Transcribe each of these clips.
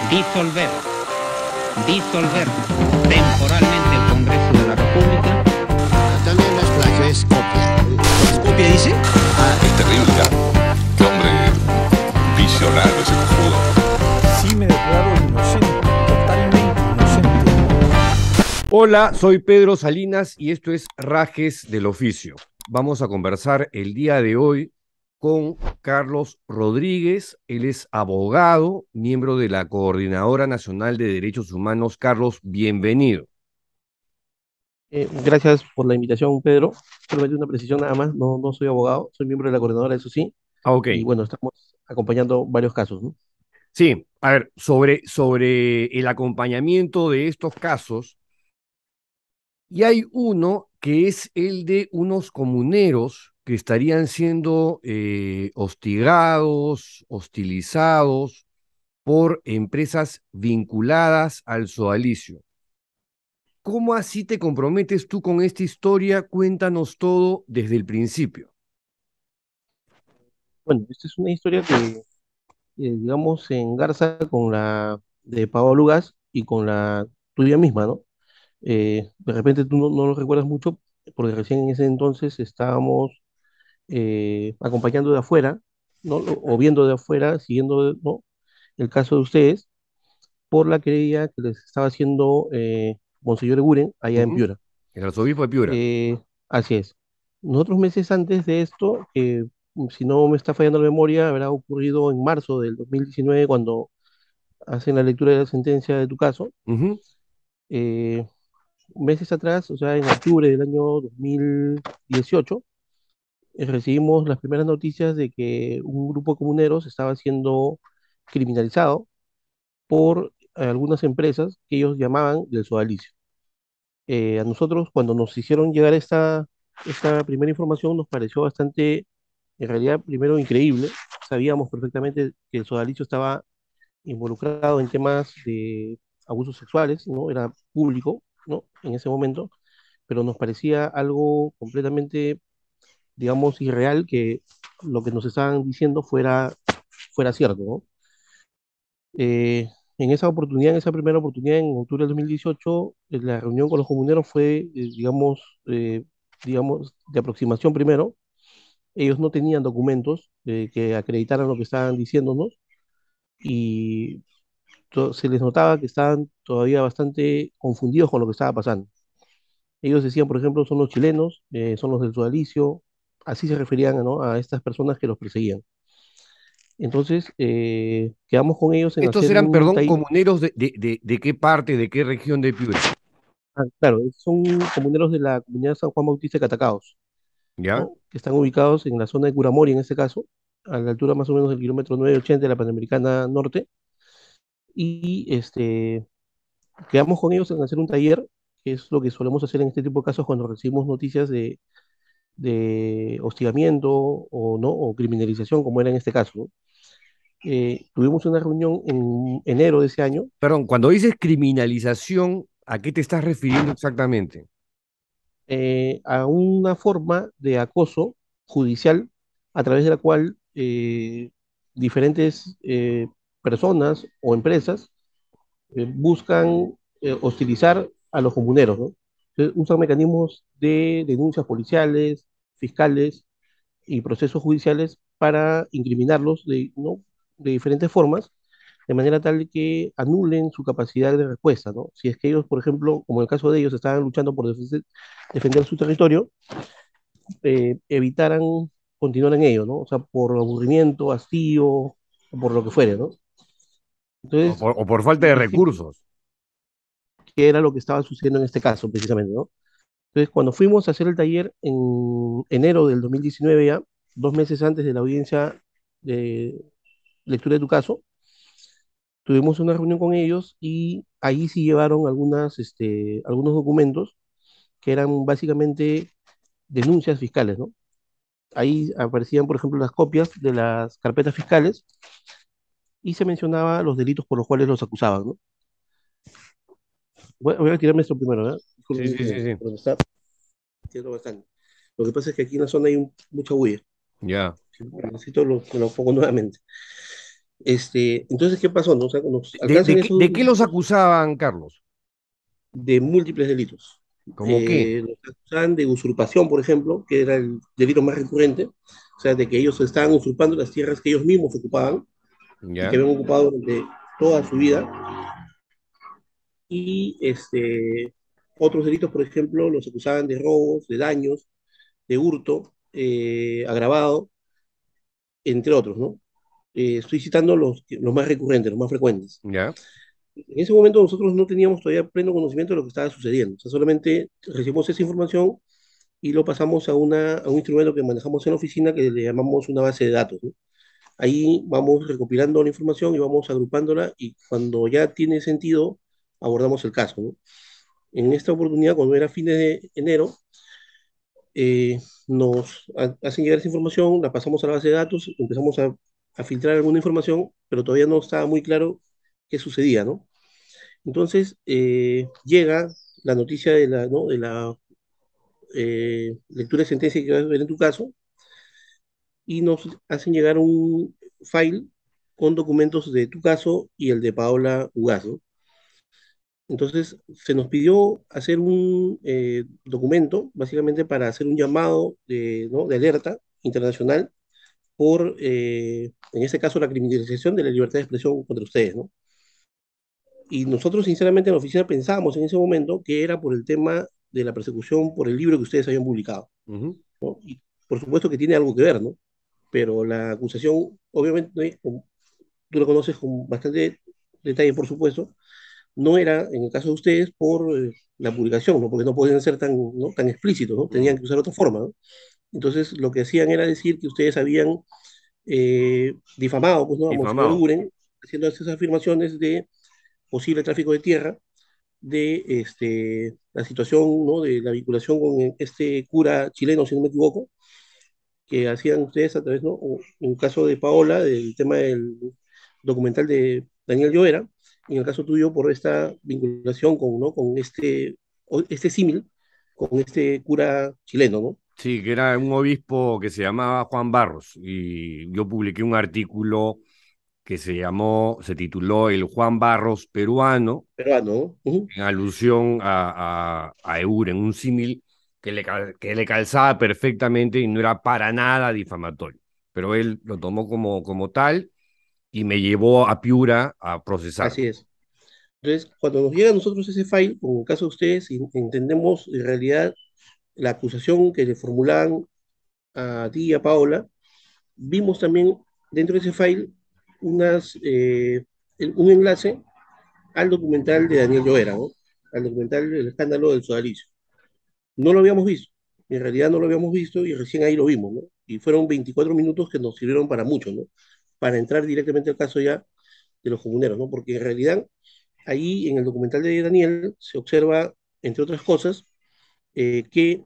Disolver. Disolver temporalmente el Congreso de la República. También las plagio es copia. ¿Es copia dice? Es terrible, ¿ah? Qué hombre visionario ese cojudo. Sí me declaro inocente, totalmente inocente. Hola, soy Pedro Salinas y esto es Rajes del Oficio. Vamos a conversar el día de hoy con Carlos Rodríguez. Él es abogado, miembro de la Coordinadora Nacional de Derechos Humanos. Carlos, bienvenido. Gracias por la invitación, Pedro. Solamente una precisión nada más, no soy abogado, soy miembro de la coordinadora, eso sí, Ok. y bueno, estamos acompañando varios casos, ¿no? Sí, a ver, sobre el acompañamiento de estos casos, y hay uno que es el de unos comuneros que estarían siendo hostigados, hostilizados por empresas vinculadas al sodalicio. ¿Cómo así te comprometes tú con esta historia? Cuéntanos todo desde el principio. Bueno, esta es una historia que, digamos, se engarza con la de Paolo Lugas y con la tuya misma, ¿no? De repente tú no lo recuerdas mucho, porque recién en ese entonces estábamos acompañando de afuera, ¿no? O viendo de afuera, siguiendo, ¿no? El caso de ustedes por la querella que les estaba haciendo Monseñor Eguren allá en Ujú. Piura. El arzobispo de Piura. Así es. Nosotros meses antes de esto, si no me está fallando la memoria, habrá ocurrido en marzo del 2019 cuando hacen la lectura de la sentencia de tu caso. Ujú. eh, Meses atrás, o sea, en octubre del año 2018, recibimos las primeras noticias de que un grupo de comuneros estaba siendo criminalizado por algunas empresas que ellos llamaban del sodalicio. A nosotros, cuando nos hicieron llegar esta primera información, nos pareció bastante, en realidad, primero increíble. Sabíamos perfectamente que el sodalicio estaba involucrado en temas de abusos sexuales, ¿no? Era público, ¿no? En ese momento, pero nos parecía algo completamente, digamos, irreal que lo que nos estaban diciendo fuera cierto, ¿no? Eh, en esa oportunidad, en esa primera oportunidad, en octubre del 2018, la reunión con los comuneros fue, digamos, de aproximación primero. Ellos no tenían documentos que acreditaran lo que estaban diciéndonos y se les notaba que estaban todavía bastante confundidos con lo que estaba pasando. Ellos decían, por ejemplo, son los chilenos, son los del sodalicio, así se referían, ¿no? A estas personas que los perseguían. Entonces, quedamos con ellos en Estos hacer eran, un perdón, taller. comuneros de qué parte, de qué región de Piura. Claro, son comuneros de la comunidad San Juan Bautista de Catacaos, ¿Ya? ¿no? Que están ubicados en la zona de Curamori, en este caso, a la altura más o menos del kilómetro 980 de la Panamericana Norte. Y quedamos con ellos en hacer un taller, que es lo que solemos hacer en este tipo de casos cuando recibimos noticias de hostigamiento o, ¿no? O criminalización, como era en este caso, ¿no? Tuvimos una reunión en enero de ese año, Perdón, cuando dices criminalización, ¿a qué te estás refiriendo exactamente? a una forma de acoso judicial a través de la cual diferentes personas o empresas buscan hostilizar a los comuneros, ¿no? Entonces, usan mecanismos de denuncias policiales, fiscales y procesos judiciales para incriminarlos ¿no? de diferentes formas, de manera tal que anulen su capacidad de respuesta, ¿no? Si es que ellos, por ejemplo, como en el caso de ellos, estaban luchando por defender su territorio, evitaran continuar en ello, ¿no? O sea, por aburrimiento, hastío, o por lo que fuere, ¿no? Entonces, O por falta de dijimos recursos. que era lo que estaba sucediendo en este caso, precisamente, ¿no? Entonces, cuando fuimos a hacer el taller en enero del 2019 ya, 2 meses antes de la audiencia de lectura de tu caso, tuvimos una reunión con ellos y ahí sí llevaron algunos documentos que eran básicamente denuncias fiscales, ¿no? Ahí aparecían, por ejemplo, las copias de las carpetas fiscales y se mencionaba los delitos por los cuales los acusaban, ¿no? Voy a tirarme esto primero, ¿verdad? Sí, Disculpen un sí, sí, segundo, sí. pero me está tirando bastante. Lo que pasa es que aquí en la zona hay mucha bulla. Ya. Necesito lo pongo nuevamente. Entonces, ¿qué pasó? ¿No? O sea, nos ¿De, alcanzan de qué, esos de qué los documentos acusaban, Carlos? de múltiples delitos. ¿Cómo qué? Nos acusaban de usurpación, por ejemplo, que era el delito más recurrente, o sea, de que ellos estaban usurpando las tierras que ellos mismos ocupaban y que ¿Ya? habían ocupado durante toda su vida. Y otros delitos, por ejemplo, los acusaban de robos, de daños, de hurto agravado, entre otros, ¿no? Estoy citando los más recurrentes, los más frecuentes. ¿Ya? En ese momento nosotros no teníamos todavía pleno conocimiento de lo que estaba sucediendo. O sea, solamente recibimos esa información y lo pasamos a un instrumento que manejamos en la oficina que le llamamos una base de datos, ¿no? Ahí vamos recopilando la información y vamos agrupándola y cuando ya tiene sentido, abordamos el caso, ¿no? En esta oportunidad, cuando era fines de enero, hacen llegar esa información, la pasamos a la base de datos, empezamos a filtrar alguna información, pero todavía no estaba muy claro qué sucedía, ¿no? Entonces llega la noticia ¿no? de la lectura de sentencia que vas a ver en tu caso y nos hacen llegar un file con documentos de tu caso y el de Paola Ugaz, ¿no? Entonces se nos pidió hacer un documento, básicamente para hacer un llamado ¿no? de alerta internacional por, en este caso, la criminalización de la libertad de expresión contra ustedes, ¿no? Y nosotros, sinceramente, en la oficina pensábamos en ese momento que era por el tema de la persecución por el libro que ustedes habían publicado, Ujú. ¿no? Y por supuesto que tiene algo que ver, ¿no? Pero la acusación, obviamente, como tú lo conoces con bastante detalle, por supuesto, no era, en el caso de ustedes, por la publicación, ¿no? Porque no podían ser tan, ¿no? tan explícitos, ¿no? Tenían Mm. que usar otra forma, ¿no? Entonces, lo que hacían era decir que ustedes habían difamado, pues, ¿no? A Monseñor Difamado. Uren, haciendo esas afirmaciones de posible tráfico de tierra, de la situación, ¿no? De la vinculación con este cura chileno, si no me equivoco, que hacían ustedes a través, ¿no? O en el caso de Paola, del tema del documental de Daniel Lloera, y en el caso tuyo por esta vinculación con, ¿no? con este símil, con este cura chileno, ¿no? Sí, que era un obispo que se llamaba Juan Barros y yo publiqué un artículo que se tituló El Juan Barros peruano, Peruano, ¿no? Ujú. en alusión a Euren, un símil que le calzaba perfectamente y no era para nada difamatorio. Pero él lo tomó como tal y me llevó a Piura a procesar. Así es. Entonces, cuando nos llega a nosotros ese file, como en el caso de ustedes, entendemos en realidad la acusación que le formulaban a ti y a Paola, vimos también dentro de ese file un enlace al documental de Daniel Lloera, ¿no? Al documental del escándalo del sodalicio. No lo habíamos visto, en realidad no lo habíamos visto y recién ahí lo vimos, ¿no? Y fueron 24 minutos que nos sirvieron para mucho, ¿no? Para entrar directamente al caso ya de los comuneros, ¿no? Porque en realidad ahí en el documental de Daniel se observa, entre otras cosas, que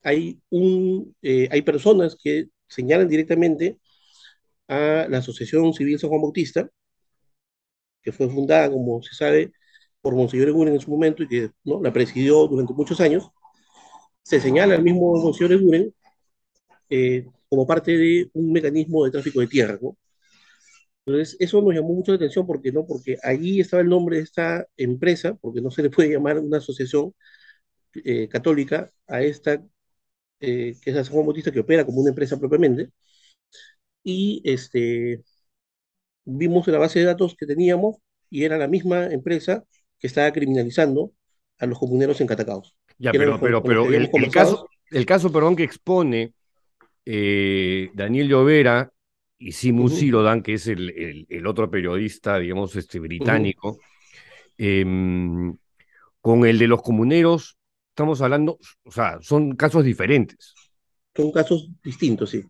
hay personas que señalan directamente a la Asociación Civil San Juan Bautista, que fue fundada, como se sabe, por Monseñor Eguren en su momento y que, ¿no? la presidió durante muchos años. Se señala al mismo Monseñor Eguren como parte de un mecanismo de tráfico de tierras, ¿no? Entonces, eso nos llamó mucho la atención porque, ¿no? Porque allí estaba el nombre de esta empresa, porque no se le puede llamar una asociación católica a esta, que es la San Juan Bautista, que opera como una empresa propiamente, y vimos en la base de datos que teníamos y era la misma empresa que estaba criminalizando a los comuneros en Catacaos, Ya, que eran con los que pero habíamos conversado. el caso, perdón, que expone Daniel Llovera y Simu Ujú, Sirodan, que es el otro periodista, digamos, ujú. británico, eh, con el de los comuneros, estamos hablando, o sea, son casos diferentes. Son casos distintos, sí,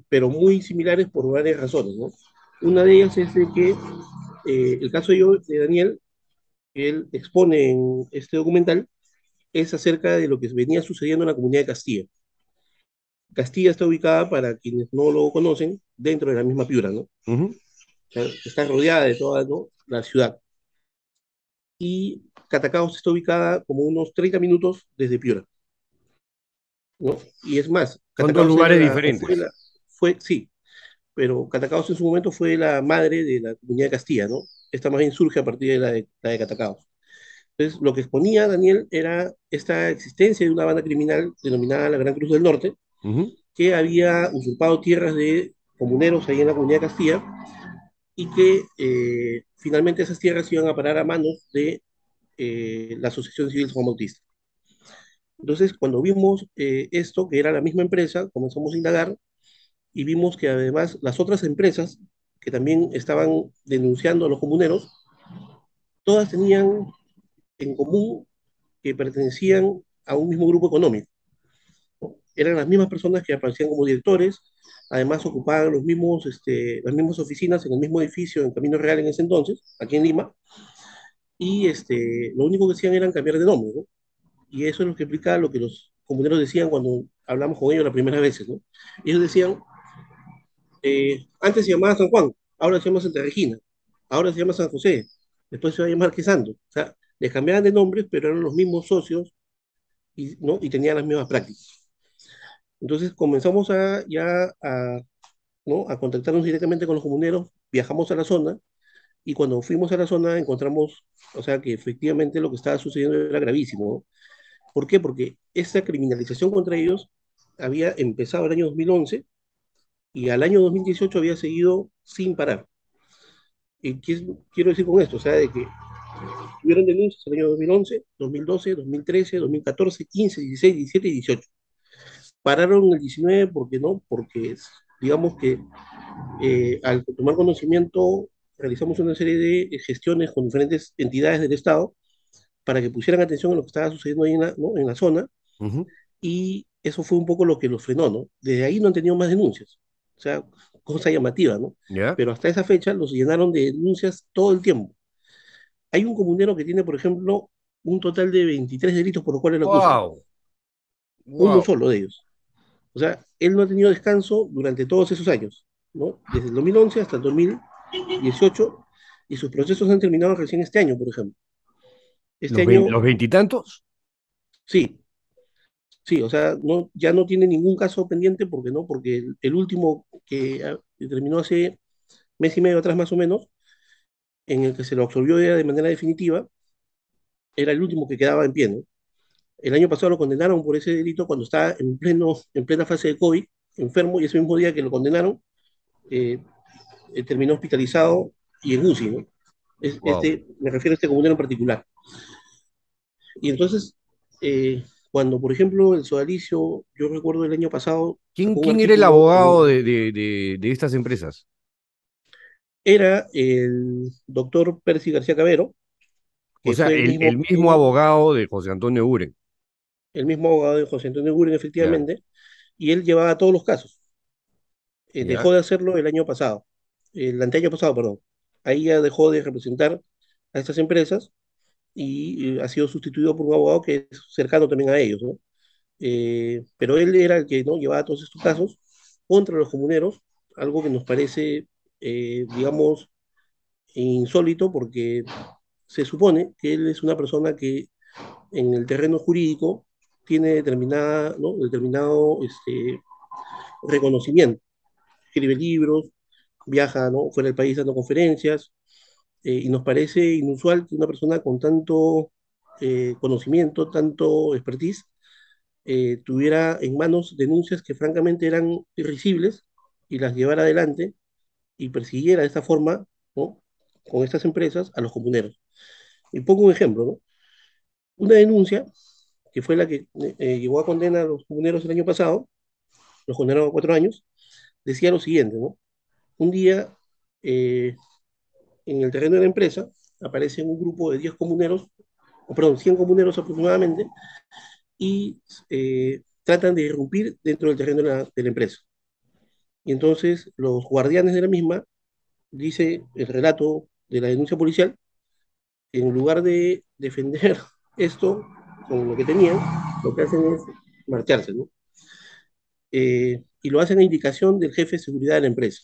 pero muy similares por varias razones, ¿no? Una de ellas es de que el caso de Daniel, que él expone en este documental, es acerca de lo que venía sucediendo en la comunidad de Castilla. Castilla está ubicada, para quienes no lo conocen, dentro de la misma Piura, ¿no? O Ujú. sea, está rodeada de toda, ¿no? la ciudad. Y Catacaos está ubicada como unos 30 minutos desde Piura, ¿no? Y es más, Son dos Catacaos era lugares la, o fue diferentes. sí, pero Catacaos en su momento fue la madre de la comunidad de Castilla, ¿no? Esta más bien surge a partir de la de Catacaos. Entonces, lo que exponía Daniel era esta existencia de una banda criminal denominada la Gran Cruz del Norte, Ujú. que había usurpado tierras de comuneros ahí en la comunidad de Castilla y que finalmente esas tierras iban a parar a manos de la Asociación Civil Juan Bautista. Entonces, cuando vimos esto, que era la misma empresa, comenzamos a indagar y vimos que además las otras empresas que también estaban denunciando a los comuneros, todas tenían en común que pertenecían a un mismo grupo económico. Eran las mismas personas que aparecían como directores, además ocupaban las mismas oficinas en el mismo edificio en Camino Real en ese entonces, aquí en Lima, y lo único que hacían era cambiar de nombre, ¿no? Y eso es lo que explica lo que los comuneros decían cuando hablamos con ellos las primeras veces, ¿no? Ellos decían, antes se llamaba San Juan, ahora se llama Santa Regina, ahora se llama San José, después se va a llamar Quesando. O sea, les cambiaban de nombres, pero eran los mismos socios y, ¿no? Y tenían las mismas prácticas. Entonces comenzamos ¿no? a contactarnos directamente con los comuneros, viajamos a la zona y cuando fuimos a la zona encontramos, o sea, que efectivamente lo que estaba sucediendo era gravísimo, ¿no? ¿Por qué? Porque esta criminalización contra ellos había empezado el año 2011 y al año 2018 había seguido sin parar. ¿Y qué quiero decir con esto? O sea, de que tuvieron denuncias en el año 2011, 2012, 2013, 2014, 15, 16, 17 y 18. Pararon en el 19 porque no, porque digamos que al tomar conocimiento realizamos una serie de gestiones con diferentes entidades del Estado para que pusieran atención a lo que estaba sucediendo ahí ¿no? en la zona Ujú. y eso fue un poco lo que los frenó, ¿no? Desde ahí no han tenido más denuncias, o sea, cosa llamativa, ¿no? ¿Ya? Pero hasta esa fecha los llenaron de denuncias todo el tiempo. Hay un comunero que tiene, por ejemplo, un total de 23 delitos por los cuales lo acusan, Wow, uno wow. solo de ellos. O sea, él no ha tenido descanso durante todos esos años, ¿no? Desde el 2011 hasta el 2018, y sus procesos han terminado recién este año, por ejemplo. Este año, ¿Los veintitantos? sí, sí, o sea, no, ya no tiene ningún caso pendiente, porque no, porque el último que terminó hace mes y medio atrás más o menos, en el que se lo absolvió ya de manera definitiva, era el último que quedaba en pie, ¿no? El año pasado lo condenaron por ese delito cuando estaba en plena fase de COVID, enfermo, y ese mismo día que lo condenaron, eh, terminó hospitalizado y en UCI, ¿no? Wow. Me refiero a este comunero en particular. Y entonces, cuando, por ejemplo, el sodalicio, yo recuerdo el año pasado, sacó un ¿Quién era el artículo abogado de estas empresas? era el doctor Percy García Cabero, O que sea, fue el mismo, el mismo abogado de José Antonio Uren. el mismo abogado de José Antonio Guren, Ya, efectivamente, y él llevaba todos los casos. ya. Dejó de hacerlo el año pasado, el anteaño pasado, perdón. Ahí ya dejó de representar a estas empresas y ha sido sustituido por un abogado que es cercano también a ellos, ¿no? Pero él era el que, ¿no? llevaba todos estos casos contra los comuneros, algo que nos parece, digamos, insólito porque se supone que él es una persona que en el terreno jurídico tiene determinada, ¿no? determinado reconocimiento. Escribe libros, viaja, ¿no? fuera del país dando conferencias, y nos parece inusual que una persona con tanto conocimiento, tanto expertise, tuviera en manos denuncias que francamente eran irrisibles y las llevara adelante y persiguiera de esta forma, ¿no? con estas empresas a los comuneros. Y pongo un ejemplo, ¿no? Una denuncia que fue la que llevó a condena a los comuneros el año pasado, los condenaron a 4 años, decía lo siguiente, ¿no? Un día, eh, en el terreno de la empresa, aparece un grupo de 10 comuneros, o perdón, 100 comuneros aproximadamente, y tratan de irrumpir dentro del terreno de la empresa. Y entonces los guardianes de la misma, dice el relato de la denuncia policial, en lugar de defender esto con lo que tenían, lo que hacen es marcharse, ¿no? Y lo hacen a indicación del jefe de seguridad de la empresa.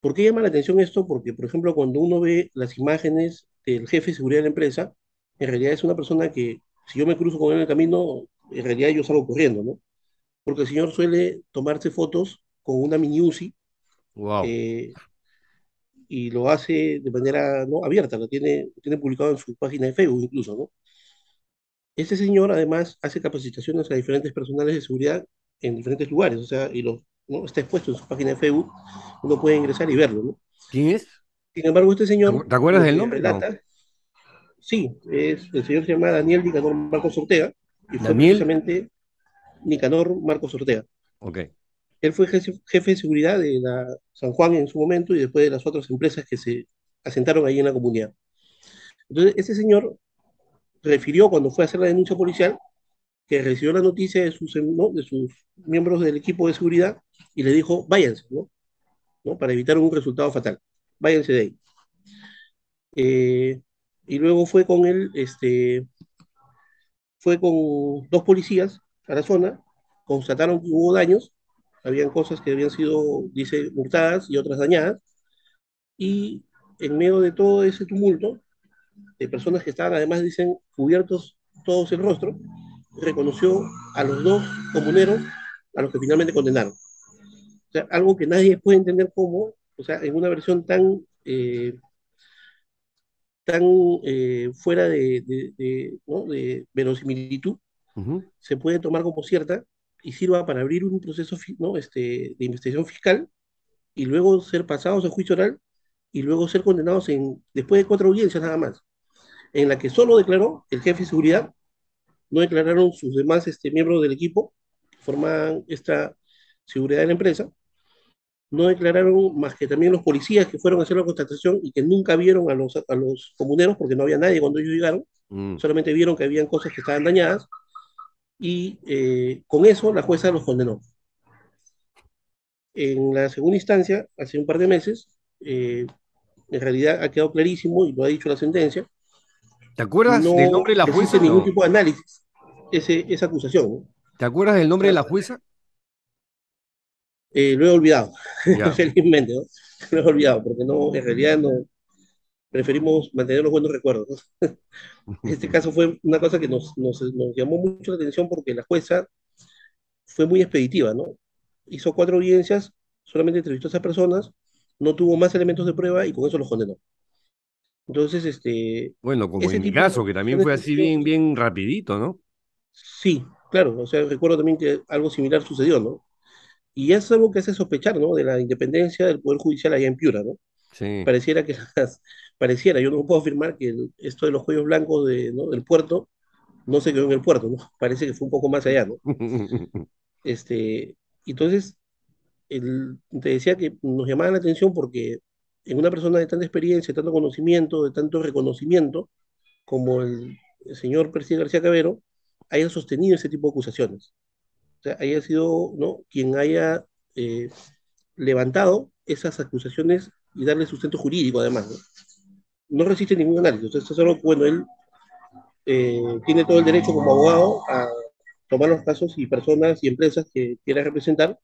¿Por qué llama la atención esto? Porque, por ejemplo, cuando uno ve las imágenes del jefe de seguridad de la empresa, en realidad es una persona que, si yo me cruzo con él en el camino, en realidad yo salgo corriendo, ¿no? Porque el señor suele tomarse fotos con una mini UCI, Wow. eh, y lo hace de manera no abierta, lo tiene publicado en su página de Facebook incluso, ¿no? Este señor además hace capacitaciones a diferentes personales de seguridad en diferentes lugares, o sea, ¿no? Está expuesto en su página de Facebook, uno puede ingresar y verlo, ¿no? ¿Quién es? Sin embargo, este señor ¿Te acuerdas lo del que nombre? No. relata, sí, el señor se llama Daniel Nicanor Marcos Ortega, y fue Daniel. precisamente Nicanor Marcos Ortega. Ok. Él fue jefe de seguridad de la San Juan en su momento y después de las otras empresas que se asentaron ahí en la comunidad. Entonces, ese señor refirió cuando fue a hacer la denuncia policial que recibió la noticia ¿no? de sus miembros del equipo de seguridad y le dijo, váyanse, ¿no? ¿No? Para evitar un resultado fatal. Váyanse de ahí. Y luego fue con él, fue con dos policías a la zona, constataron que hubo daños, habían cosas que habían sido, dice, hurtadas y otras dañadas, y en medio de todo ese tumulto, de personas que estaban además, dicen, cubiertos todos el rostro, reconoció a los dos comuneros a los que finalmente condenaron. O sea, algo que nadie puede entender cómo, o sea, en una versión tan fuera ¿no? de verosimilitud, Ujú. se puede tomar como cierta y sirva para abrir un proceso ¿no? de investigación fiscal y luego ser pasados a juicio oral y luego ser condenados después de 4 audiencias nada más, en la que solo declaró el jefe de seguridad, no declararon sus demás miembros del equipo que formaban esta seguridad de la empresa, no declararon más que también los policías que fueron a hacer la constatación y que nunca vieron a los comuneros porque no había nadie cuando ellos llegaron, Mm. solamente vieron que habían cosas que estaban dañadas y con eso la jueza los condenó. En la segunda instancia, hace un par de meses, en realidad ha quedado clarísimo y lo ha dicho la sentencia, ¿Te acuerdas del no nombre de la existe jueza? ningún No. tipo de análisis esa acusación, ¿no? O ¿Te acuerdas del nombre de sea, la jueza? lo he olvidado, Ya. felizmente, ¿no? Lo he olvidado, porque no, en realidad no, preferimos mantener los buenos recuerdos, ¿no? Este caso fue una cosa que nos llamó mucho la atención porque la jueza fue muy expeditiva, ¿no? Hizo 4 audiencias, solamente entrevistó a esas personas, no tuvo más elementos de prueba y con eso los condenó. Entonces, Bueno, como ese en mi tipo de caso, que también acusaciones fue que han así sido, bien, bien rapidito, ¿no? sí, claro, o sea, recuerdo también que algo similar sucedió, ¿no? Y es algo que hace sospechar, ¿no? De la independencia del Poder Judicial allá en Piura, ¿no? Sí. Pareciera que pareciera, yo no puedo afirmar que esto de los cuellos blancos ¿no? del puerto no se quedó en el puerto, ¿no? Parece que fue un poco más allá, ¿no? Este, entonces, te decía que nos llamaba la atención porque en una persona de tanta experiencia, de tanto conocimiento, de tanto reconocimiento, como el señor Percy García Cabero, haya sostenido ese tipo de acusaciones. O sea, haya sido, ¿no? Quien haya eh, levantado esas acusaciones y darle sustento jurídico además, ¿no? No resiste ningún análisis. Entonces, esto es algo que, bueno, él tiene todo el derecho como abogado a tomar los casos y personas y empresas que quiera representar,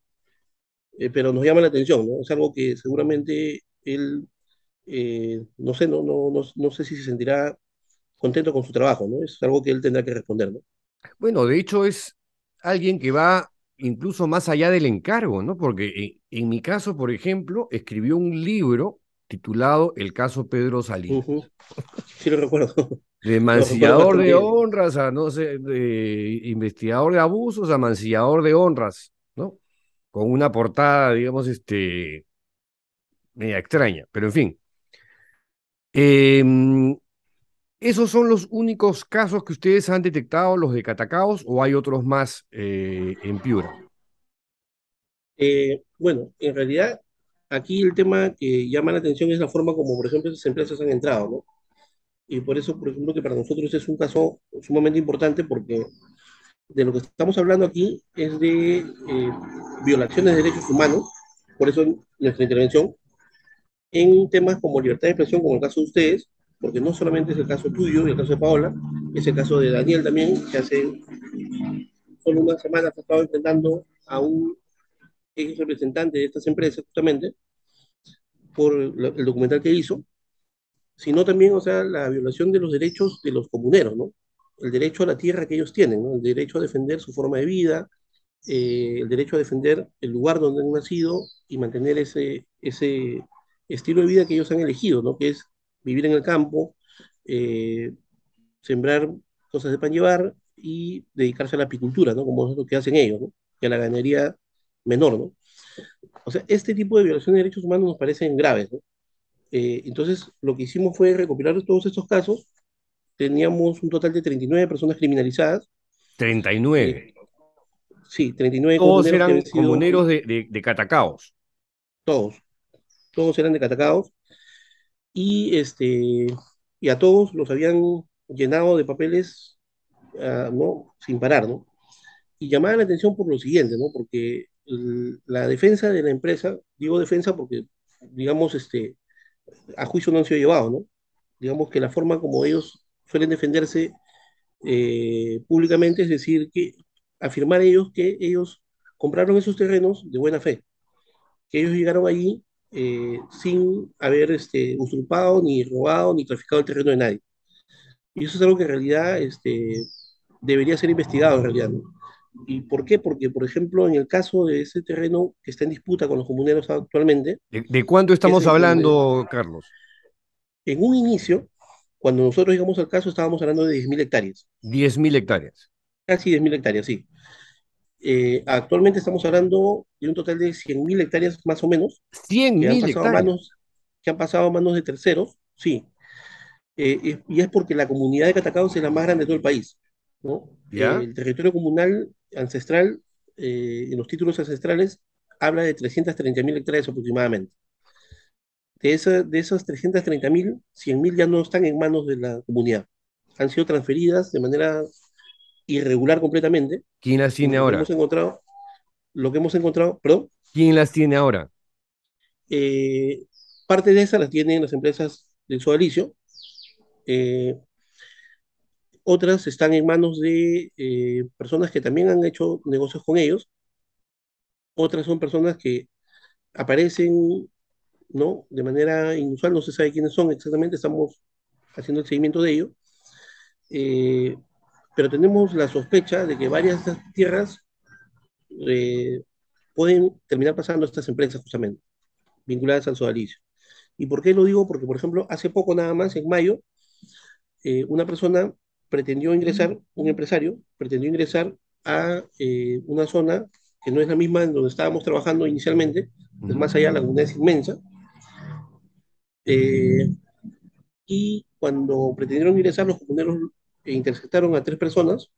pero nos llama la atención, ¿no? Es algo que seguramente él, no sé, no sé si se sentirá contento con su trabajo, ¿no? Es algo que él tendrá que responder, ¿no? Bueno, de hecho es alguien que va incluso más allá del encargo, ¿no? Porque en mi caso, por ejemplo, escribió un libro titulado El caso Pedro Salinas, Ujú. Sí lo recuerdo, de lo recuerdo mancillador bastante de bien. honras a, no sé, de investigador de abusos a mancillador de honras, ¿no? Con una portada, digamos, media extraña, pero en fin. Em, ¿Esos son los únicos casos que ustedes han detectado, los de Catacaos, o hay otros más en Piura? Bueno, en realidad, aquí el tema que llama la atención es la forma como, por ejemplo, esas empresas han entrado, ¿no? Y por eso, por ejemplo, que para nosotros es un caso sumamente importante porque de lo que estamos hablando aquí es de violaciones de derechos humanos, por eso nuestra intervención, en temas como libertad de expresión, como el caso de ustedes, porque no solamente es el caso tuyo y el caso de Paola, es el caso de Daniel también, que hace solo una semana se estaba enfrentando a un ex representante de estas empresas, justamente, por el documental que hizo, sino también, o sea, la violación de los derechos de los comuneros, ¿no? El derecho a la tierra que ellos tienen, ¿no? El derecho a defender su forma de vida, el derecho a defender el lugar donde han nacido y mantener ese estilo de vida que ellos han elegido, ¿no? Que es vivir en el campo, eh, sembrar cosas de pan llevar y dedicarse a la apicultura, ¿no? Como es lo que hacen ellos, ¿no? Y a la ganadería menor, ¿no? O sea, este tipo de violaciones de derechos humanos nos parecen graves, ¿no? Entonces, lo que hicimos fue recopilar todos estos casos. Teníamos un total de 39 personas criminalizadas. 39. Eh, sí, 39 Todos comuneros que eran habían sido, comuneros de Catacaos. todos, todos eran de Catacaos, y, y a todos los habían llenado de papeles, ¿no? Sin parar, ¿no? Y llamaba la atención por lo siguiente, ¿no? Porque la defensa de la empresa, digo defensa porque, digamos, a juicio no han sido llevados, ¿no? Digamos que la forma como ellos suelen defenderse públicamente es decir, que afirmar ellos que ellos compraron esos terrenos de buena fe, que ellos llegaron allí sin haber usurpado, ni robado, ni traficado el terreno de nadie. Y eso es algo que en realidad debería ser investigado en realidad, ¿no? ¿Y por qué? Porque, por ejemplo, en el caso de ese terreno que está en disputa con los comuneros actualmente, ¿De cuánto que es estamos en donde, hablando, Carlos? en un inicio, cuando nosotros llegamos al caso, estábamos hablando de 10.000 hectáreas, 10.000 hectáreas. casi 10.000 hectáreas, sí. Actualmente estamos hablando de un total de 100.000 hectáreas más o menos, cien que han mil pasado a hectáreas. manos, que han pasado a manos de terceros, sí. Y es porque la comunidad de Catacaos es la más grande de todo el país, ¿no? ¿Ya? El territorio comunal ancestral, en los títulos ancestrales, habla de 330.000 hectáreas aproximadamente. De esas 330.000, 100.000 ya no están en manos de la comunidad. Han sido transferidas de manera irregular completamente. ¿Quién las tiene Lo que ahora? hemos encontrado, perdón, ¿Quién las tiene ahora? eh, parte de esas las tienen las empresas del sodalicio, eh, otras están en manos de personas que también han hecho negocios con ellos, otras son personas que aparecen, ¿no? De manera inusual, no se sabe quiénes son exactamente, estamos haciendo el seguimiento de ello, eh, pero tenemos la sospecha de que varias de estas tierras eh, pueden terminar pasando a estas empresas justamente, vinculadas al sodalicio. ¿Y por qué lo digo? Porque, por ejemplo, hace poco nada más, en mayo, una persona pretendió ingresar, un empresario pretendió ingresar a una zona que no es la misma en donde estábamos trabajando inicialmente, es Ujú. más allá, la comunidad es inmensa, eh, y cuando pretendieron ingresar, los comuneros interceptaron a tres personas,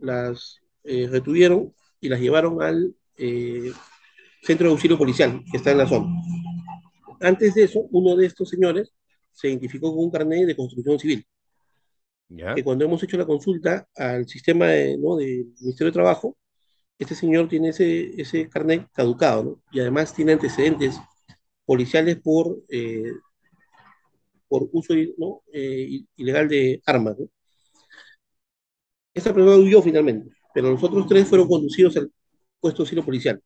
las retuvieron y las llevaron al centro de auxilio policial que está en la zona. Antes de eso, uno de estos señores se identificó con un carnet de construcción civil, ¿Ya? que cuando hemos hecho la consulta al sistema ¿no? del Ministerio de Trabajo, este señor tiene ese carnet caducado, ¿no? Y además tiene antecedentes policiales por uso, ¿no? Ilegal de armas, ¿no? Esta persona huyó finalmente, pero los otros tres fueron conducidos al puesto de auxilio policial.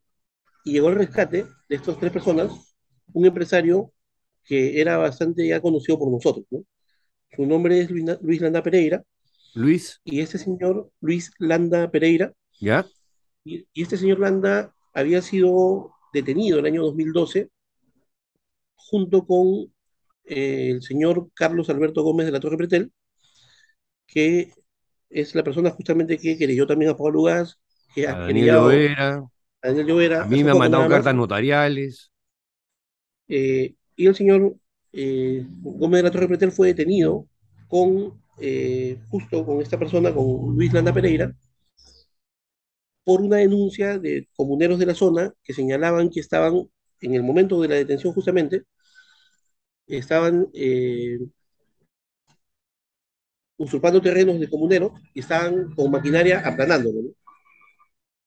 Y llegó al rescate de estas tres personas un empresario que era bastante ya conocido por nosotros, ¿no? Su nombre es Luis Landa Pereira, Luis, y este señor, Luis Landa Pereira, ¿ya? y este señor Landa había sido detenido en el año 2012 junto con el señor Carlos Alberto Gómez de la Torre Pretel, que es la persona justamente que querelló también a Pablo Gas, que A ha Daniel querellado Lovera. a Daniel A Llovera mí hace me han poco mandado nada más. cartas notariales. Y el señor Gómez de la Torre Pretel fue detenido justo con esta persona, con Luis Landa Pereira, por una denuncia de comuneros de la zona que señalaban que estaban, en el momento de la detención justamente, estaban usurpando terrenos de comuneros y estaban con maquinaria aplanándolo, ¿no?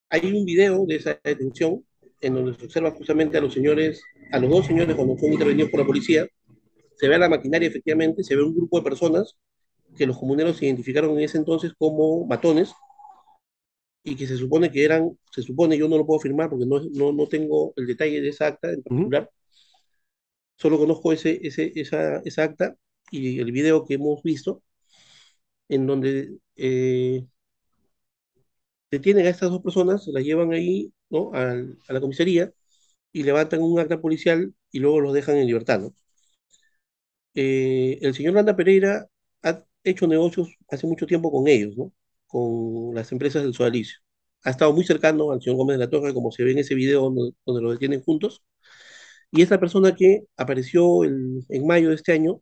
Hay un video de esa detención en donde se observa justamente a los señores, a los dos señores cuando fueron intervenidos por la policía, se ve a la maquinaria efectivamente, se ve un grupo de personas que los comuneros identificaron en ese entonces como matones y que se supone que eran, se supone, yo no lo puedo afirmar porque no tengo el detalle de esa acta en Ujú. particular, solo conozco esa acta y el video que hemos visto en donde detienen a estas dos personas, se las llevan ahí, ¿no? A la comisaría y levantan un acta policial y luego los dejan en libertad, ¿no? El señor Landa Pereira ha hecho negocios hace mucho tiempo con ellos, ¿no? Con las empresas del sodalicio. Ha estado muy cercano al señor Gómez de la Torre, como se ve en ese video donde lo detienen juntos, y es la persona que apareció en mayo de este año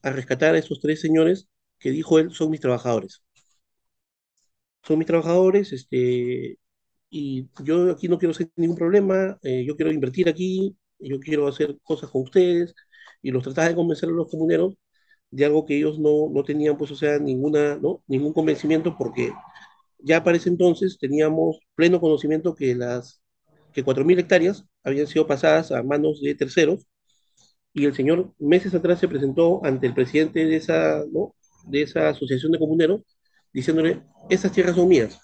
a rescatar a esos tres señores que dijo él son mis trabajadores. Son mis trabajadores, y yo aquí no quiero hacer ningún problema, yo quiero invertir aquí, yo quiero hacer cosas con ustedes, y los trataba de convencer a los comuneros de algo que ellos no tenían, pues, o sea, ¿no? Ningún convencimiento, porque ya para ese entonces teníamos pleno conocimiento que 4.000 hectáreas habían sido pasadas a manos de terceros, y el señor meses atrás se presentó ante el presidente de esa, ¿no? de esa asociación de comuneros, diciéndole, esas tierras son mías,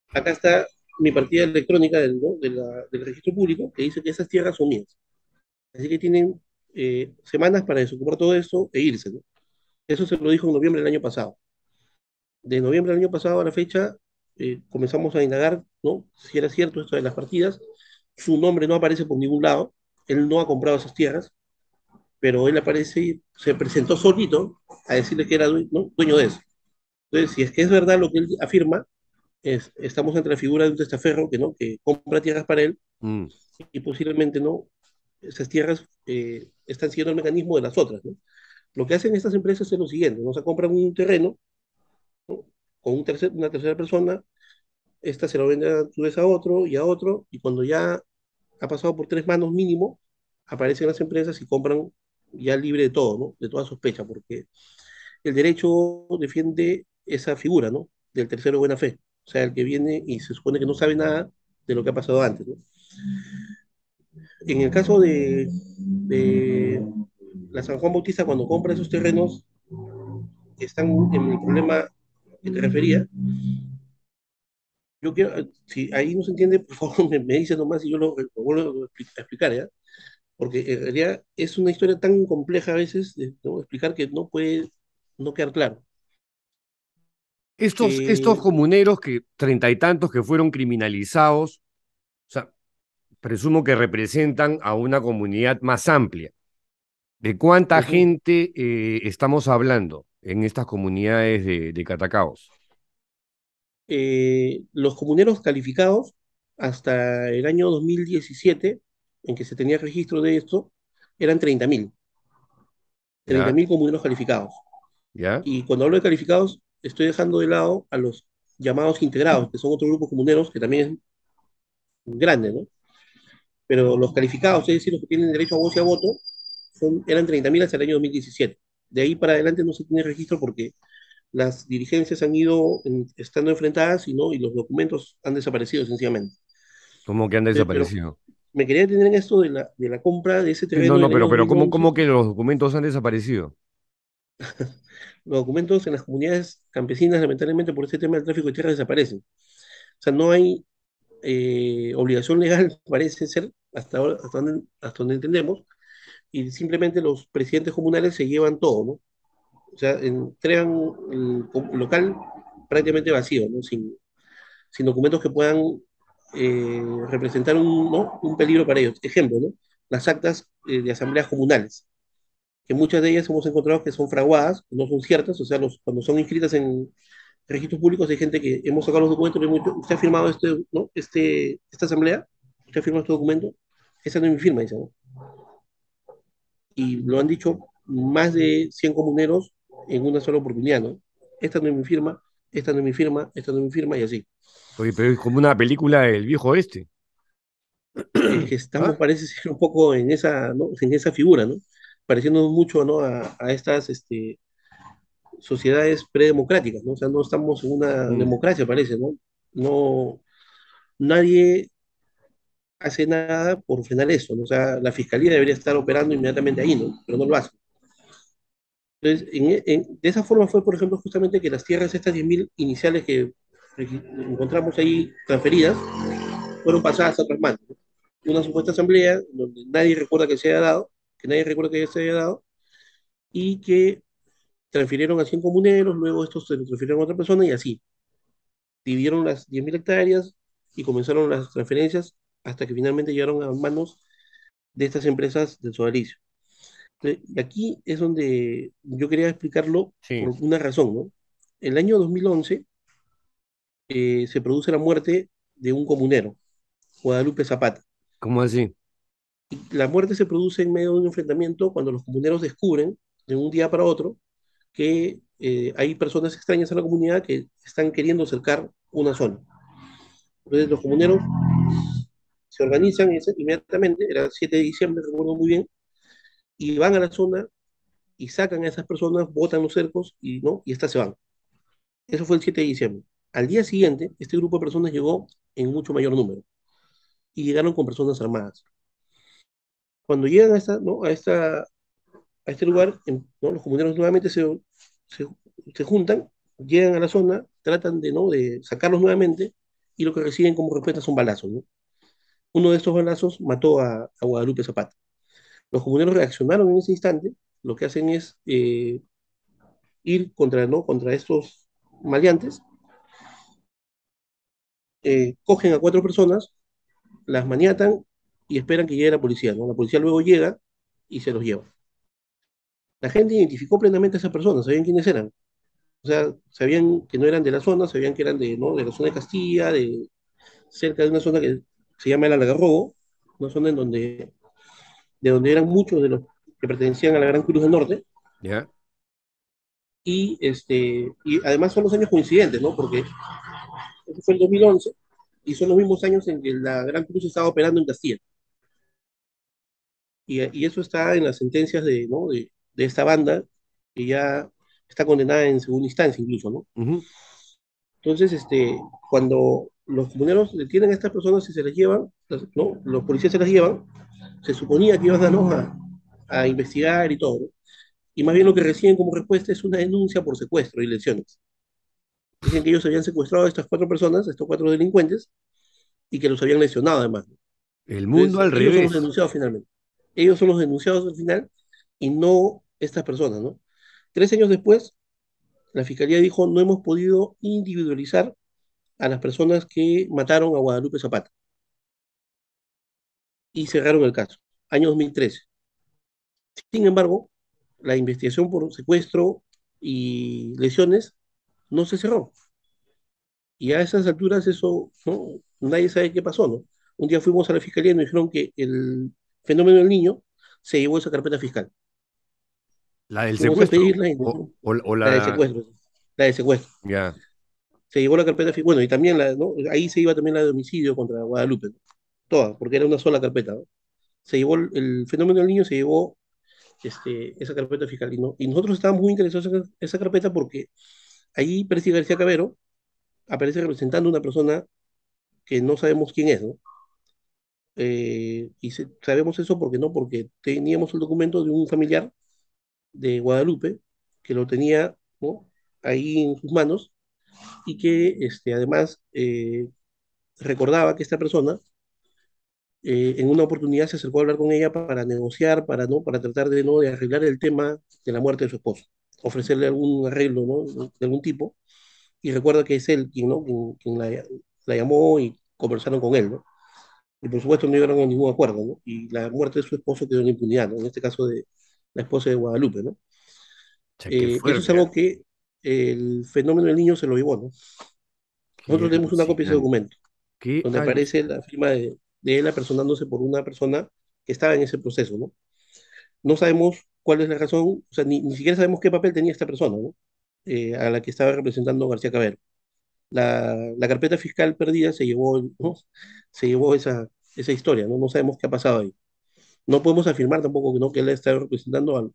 acá está mi partida electrónica ¿no? del registro público que dice que esas tierras son mías. Así que tienen semanas para desocupar todo eso e irse, ¿no? Eso se lo dijo en noviembre del año pasado. De noviembre del año pasado a la fecha comenzamos a indagar, ¿no? Si era cierto esto de las partidas. Su nombre no aparece por ningún lado. Él no ha comprado esas tierras, pero él aparece, se presentó solito a decirle que era ¿no? dueño de eso. Entonces, si es que es verdad lo que él afirma, estamos ante la figura de un testaferro que, ¿no? que compra tierras para él Mm. y posiblemente no, esas tierras están siguiendo el mecanismo de las otras, ¿no? Lo que hacen estas empresas es lo siguiente, ¿no? O sea, compran un terreno, ¿no? con una tercera persona, esta se lo vende a su vez a otro y a otro, y cuando ya ha pasado por tres manos mínimo, aparecen las empresas y compran ya libre de todo, ¿no? De toda sospecha, porque el derecho defiende esa figura, ¿no? Del tercero de buena fe, o sea, el que viene y se supone que no sabe nada de lo que ha pasado antes, ¿no? En el caso de la San Juan Bautista, cuando compra esos terrenos que están en el problema que te refería, yo quiero, si ahí no se entiende, por favor me dice nomás y yo lo vuelvo a explicar, ¿ya? Porque en realidad es una historia tan compleja a veces de ¿no? explicar que no puede no quedar claro. Estos Eh, comuneros que treinta y tantos que fueron criminalizados, o sea, presumo que representan a una comunidad más amplia. ¿De cuánta Ujú. gente estamos hablando en estas comunidades de Catacaos? Los comuneros calificados hasta el año 2017, en que se tenía registro de esto, eran 30.000, treinta ¿Ya? mil comuneros calificados. ¿Ya? Y cuando hablo de calificados, estoy dejando de lado a los llamados integrados, que son otros grupos comuneros que también es grande, ¿no? Pero los calificados, es decir, los que tienen derecho a voz y a voto, eran 30.000 hasta el año 2017. De ahí para adelante no se tiene registro porque las dirigencias han ido estando enfrentadas y, ¿no? y los documentos han desaparecido sencillamente. ¿Cómo que han Pero desaparecido? me quería detener en esto de la compra de ese No, terreno no, del año pero ¿cómo, 2011. cómo que los documentos han desaparecido? Los documentos en las comunidades campesinas, lamentablemente, por este tema del tráfico de tierras desaparecen. O sea, no hay obligación legal, parece ser, hasta ahora, hasta donde entendemos, y simplemente los presidentes comunales se llevan todo, ¿no? O sea, entregan el local prácticamente vacío, ¿no? Sin documentos que puedan representar ¿no? un peligro para ellos. Ejemplo, ¿no? Las actas de asambleas comunales, que muchas de ellas hemos encontrado que son fraguadas, que no son ciertas, o sea, cuando son inscritas en registros públicos hay gente que hemos sacado los documentos y hemos dicho, ¿usted ha firmado ¿no? esta asamblea? ¿Usted ha firmado este documento? Esa no es mi firma, dice, ¿no? Y lo han dicho más de 100 comuneros en una sola oportunidad, ¿no? Esta no es mi firma, esta no es mi firma, esta no es mi firma, y así. Oye, pero es como una película del viejo este. Es que ¿Ah? estamos, parece ser, un poco en esa, ¿no? en esa figura, ¿no? Pareciendo mucho, ¿no? a estas sociedades predemocráticas, ¿no? O sea, no estamos en una Mm. democracia, parece, ¿no? No, nadie hace nada por frenar eso, ¿no? O sea, la fiscalía debería estar operando inmediatamente ahí, ¿no? Pero no lo hace. Entonces, de esa forma fue, por ejemplo, justamente que las tierras, estas 10.000 iniciales que encontramos ahí transferidas, fueron pasadas a otras manos, ¿no? Una supuesta asamblea donde nadie recuerda que se haya dado, que nadie recuerda que se haya dado, y que transfirieron a 100 comuneros, luego estos se lo transfirieron a otra persona y así. dividieron las 10.000 hectáreas y comenzaron las transferencias hasta que finalmente llegaron a manos de estas empresas del sodalicio. Y aquí es donde yo quería explicarlo por Sí. una razón, ¿no? El año 2011 se produce la muerte de un comunero, Guadalupe Zapata. ¿Cómo así? La muerte se produce en medio de un enfrentamiento cuando los comuneros descubren de un día para otro que hay personas extrañas en la comunidad que están queriendo cercar una zona. Entonces los comuneros se organizan inmediatamente, era el 7 de diciembre, recuerdo muy bien, y van a la zona y sacan a esas personas, botan los cercos y, ¿no? Y estas se van. Eso fue el 7 de diciembre. Al día siguiente, este grupo de personas llegó en mucho mayor número y llegaron con personas armadas. Cuando llegan a, ¿no? A este lugar, ¿no? Los comuneros nuevamente se, se juntan, llegan a la zona, tratan de, ¿no? de sacarlos nuevamente y lo que reciben como respuesta son balazos, ¿no? Uno de estos balazos mató a Guadalupe Zapata. Los comuneros reaccionaron en ese instante, lo que hacen es ir contra, ¿no? contra estos maleantes, cogen a 4 personas, las maniatan y esperan que llegue la policía, ¿no? La policía luego llega y se los lleva. La gente identificó plenamente a esas personas, sabían quiénes eran. O sea, sabían que no eran de la zona, sabían que eran de, ¿no? de la zona de Castilla, de cerca de una zona que se llama el Algarrobo, una zona en donde, de donde eran muchos de los que pertenecían a la Gran Cruz del Norte, ¿Ya? y además son los años coincidentes, ¿no? Porque eso fue el 2011 y son los mismos años en que la Gran Cruz estaba operando en Castilla. Y eso está en las sentencias de, ¿no? de esta banda, que ya está condenada en segunda instancia incluso, ¿no? Ujú. Entonces, cuando los comuneros detienen a estas personas y se las llevan, ¿no? Los policías se las llevan, se suponía que iban a, ¿no? a investigar y todo, ¿no? Y más bien lo que reciben como respuesta es una denuncia por secuestro y lesiones. Dicen que ellos habían secuestrado a estas 4 personas, a estos 4 delincuentes, y que los habían lesionado además. El mundo Entonces, al ellos son los revés. denunciados finalmente. Ellos son los denunciados al final y no estas personas, ¿no? 3 años después, la fiscalía dijo, no hemos podido individualizar a las personas que mataron a Guadalupe Zapata y cerraron el caso, año 2013. Sin embargo, la investigación por secuestro y lesiones no se cerró. Y a esas alturas eso, ¿no? Nadie sabe qué pasó, ¿no? Un día fuimos a la fiscalía y nos dijeron que el fenómeno del niño se llevó esa carpeta fiscal. ¿La del Fuimos a secuestro? pedirla y O la de la... secuestro, la de secuestro. Ya. Se llevó la carpeta fiscal, bueno, y también ¿no? Ahí se iba también la de homicidio contra Guadalupe, ¿no? Toda, porque era una sola carpeta, ¿no? Se llevó el fenómeno del niño, se llevó esa carpeta fiscal. Y nosotros estábamos muy interesados en esa carpeta porque ahí Percy García Cabero aparece representando a una persona que no sabemos quién es, ¿no? Sabemos eso porque no, porque teníamos el documento de un familiar de Guadalupe que lo tenía, ¿no? ahí en sus manos y que además recordaba que esta persona en una oportunidad se acercó a hablar con ella para negociar, ¿no? para tratar de, ¿no? de arreglar el tema de la muerte de su esposo, ofrecerle algún arreglo, ¿no? de algún tipo, y recuerda que es él quien, ¿no? quien la llamó y conversaron con él, ¿no? Y por supuesto no llegaron a ningún acuerdo, ¿no? Y la muerte de su esposo quedó en impunidad, ¿no? En este caso de la esposa de Guadalupe, ¿no? O sea, qué Eso es fuerte, ¿eh? algo que el fenómeno del niño se lo llevó, ¿no? Qué Nosotros tenemos una copia de ese alucinante. documento, Qué donde aparece alucinante. la firma de él apersonándose por una persona que estaba en ese proceso, ¿no? No sabemos cuál es la razón, o sea, ni siquiera sabemos qué papel tenía esta persona, ¿no? A la que estaba representando García Cabero. La carpeta fiscal perdida se llevó, ¿no? Se llevó esa historia, ¿no? No sabemos qué ha pasado ahí. No podemos afirmar tampoco ¿no? que él está representando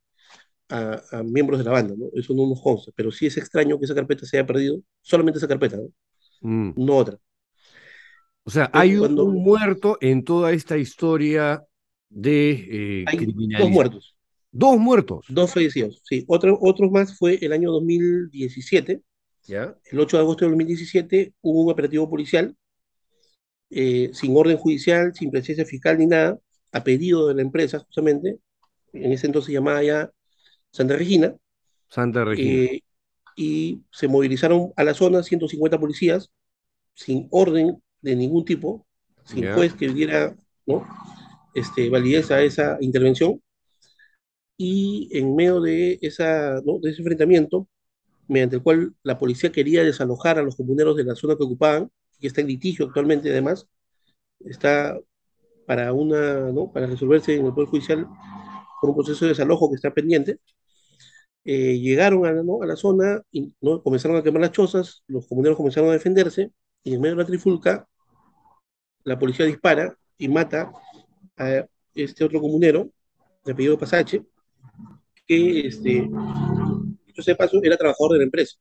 a miembros de la banda, ¿no? Eso no nos consta, pero sí es extraño que esa carpeta se haya perdido, solamente esa carpeta, ¿no? Mm. No otra. O sea, Entonces, hay cuando un muerto en toda esta historia de hay criminalización. muertos, 2 muertos. 2 fallecidos, sí. Otro más fue el año 2017, ¿Ya? el 8 de agosto de 2017 hubo un operativo policial sin orden judicial, sin presencia fiscal ni nada, a pedido de la empresa justamente, en ese entonces llamada ya Santa Regina, Santa Regina. eh, y se movilizaron a la zona 150 policías sin orden de ningún tipo, sin ya, juez que diera, ¿no? Validez a esa intervención, y en medio de, ¿no? de ese enfrentamiento, mediante el cual la policía quería desalojar a los comuneros de la zona que ocupaban, que está en litigio actualmente además, está ¿no? para resolverse en el Poder Judicial por un proceso de desalojo que está pendiente. Llegaron ¿no? a la zona y ¿no? comenzaron a quemar las chozas, los comuneros comenzaron a defenderse, y en medio de la trifulca, la policía dispara y mata a este otro comunero, de apellido Pasache, que, dicho sea de paso, era trabajador de la empresa,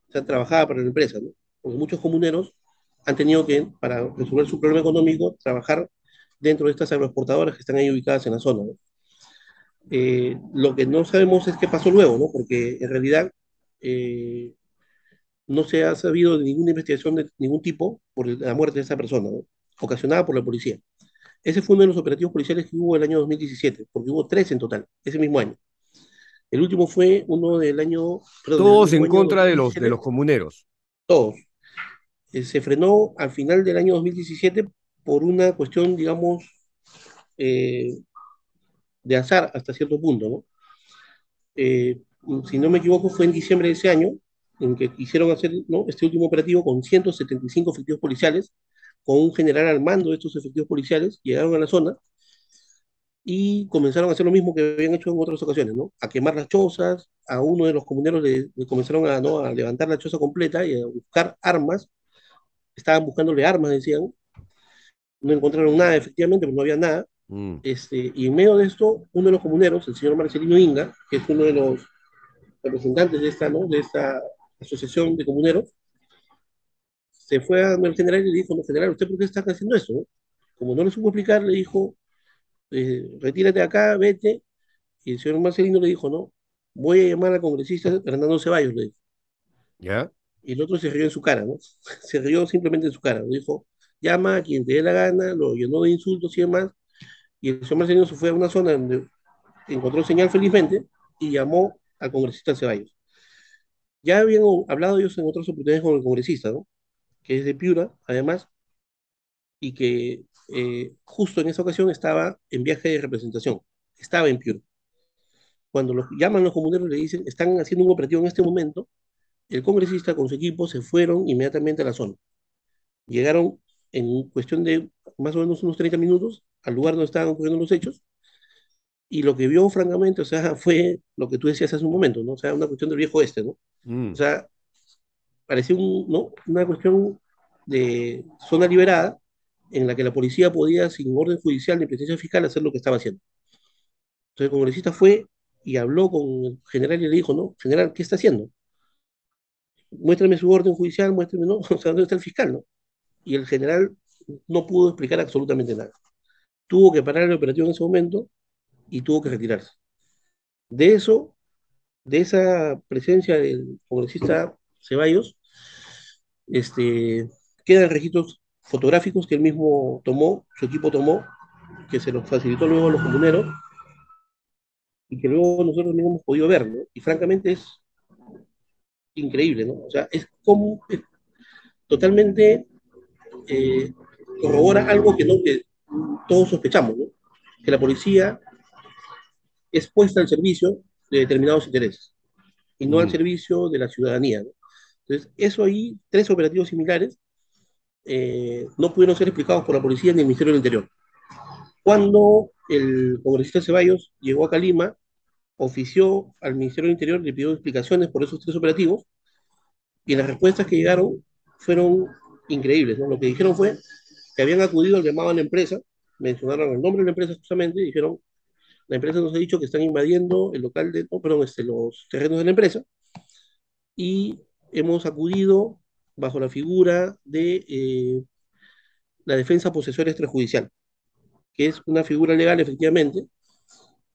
o sea, trabajaba para la empresa, ¿no? Porque muchos comuneros han tenido que, para resolver su problema económico, trabajar dentro de estas agroexportadoras que están ahí ubicadas en la zona, ¿no? Lo que no sabemos es qué pasó luego, ¿no? Porque en realidad eh, no se ha sabido de ninguna investigación de ningún tipo por la muerte de esa persona, ¿no? Ocasionada por la policía. Ese fue uno de los operativos policiales que hubo el año 2017, porque hubo tres en total, ese mismo año. El último fue uno del año, perdón, del todos mismo en año contra de 2017, los comuneros. todos. Se frenó al final del año 2017 por una cuestión, digamos, eh, de azar hasta cierto punto, ¿no? Eh, si no me equivoco, fue en diciembre de ese año en que quisieron hacer, ¿no? este último operativo con 175 efectivos policiales, con un general al mando de estos efectivos policiales, llegaron a la zona y comenzaron a hacer lo mismo que habían hecho en otras ocasiones, ¿no? A quemar las chozas, a uno de los comuneros le comenzaron a, ¿no? a levantar la choza completa y a buscar armas, estaban buscándole armas, decían, no encontraron nada, efectivamente, porque no había nada. Mm, Y en medio de esto, uno de los comuneros, el señor Marcelino Inga, que es uno de los representantes de esta, ¿no? de esta asociación de comuneros, se fue a el general y le dijo, no, general, ¿usted por qué está haciendo eso? ¿No? Como no le supo explicar, le dijo, retírate de acá, vete. Y el señor Marcelino le dijo, no, voy a llamar al congresista Fernando Ceballos, le dijo. ¿ya? Y el otro se rió en su cara, ¿no? Se rió simplemente en su cara. Le dijo, llama a quien te dé la gana, lo llenó de insultos y demás. Y el señor Marcelino se fue a una zona donde encontró señal felizmente y llamó al congresista Ceballos. Ya habían hablado ellos en otras oportunidades con el congresista, ¿no? Que es de Piura, además, y que justo en esa ocasión estaba en viaje de representación, estaba en Piura. Cuando los llaman los comuneros le dicen, están haciendo un operativo en este momento, el congresista con su equipo se fueron inmediatamente a la zona. Llegaron en cuestión de más o menos unos 30 minutos al lugar donde estaban ocurriendo los hechos, y lo que vio, francamente, o sea, fue lo que tú decías hace un momento, ¿no? O sea, una cuestión del viejo este, ¿no? O Mm, sea, parecía ¿no? una cuestión de zona liberada en la que la policía podía, sin orden judicial ni presencia fiscal, hacer lo que estaba haciendo. Entonces el congresista fue y habló con el general y le dijo, no, general, ¿qué está haciendo? Muéstrame su orden judicial, muéstrame, ¿no? O sea, ¿dónde está el fiscal, no? Y el general no pudo explicar absolutamente nada. Tuvo que parar el operativo en ese momento y tuvo que retirarse. De eso, de esa presencia del congresista Ceballos, quedan registros fotográficos que él mismo tomó, su equipo tomó, que se los facilitó luego a los comuneros y que luego nosotros mismos hemos podido ver, ¿no? Y francamente es increíble, ¿no? O sea, es como totalmente eh, corrobora algo que, no, que todos sospechamos, ¿no? Que la policía es puesta al servicio de determinados intereses y no al mm. servicio de la ciudadanía, ¿no? Entonces, eso ahí, tres operativos similares, no pudieron ser explicados por la policía ni el Ministerio del Interior. Cuando el congresista Ceballos llegó a Calima, ofició al Ministerio del Interior, le pidió explicaciones por esos tres operativos, y las respuestas que llegaron fueron increíbles, ¿no? Lo que dijeron fue que habían acudido al llamado a la empresa, mencionaron el nombre de la empresa justamente, y dijeron, la empresa nos ha dicho que están invadiendo el local de, no, perdón, los terrenos de la empresa, y hemos acudido bajo la figura de la defensa posesoria extrajudicial, que es una figura legal efectivamente,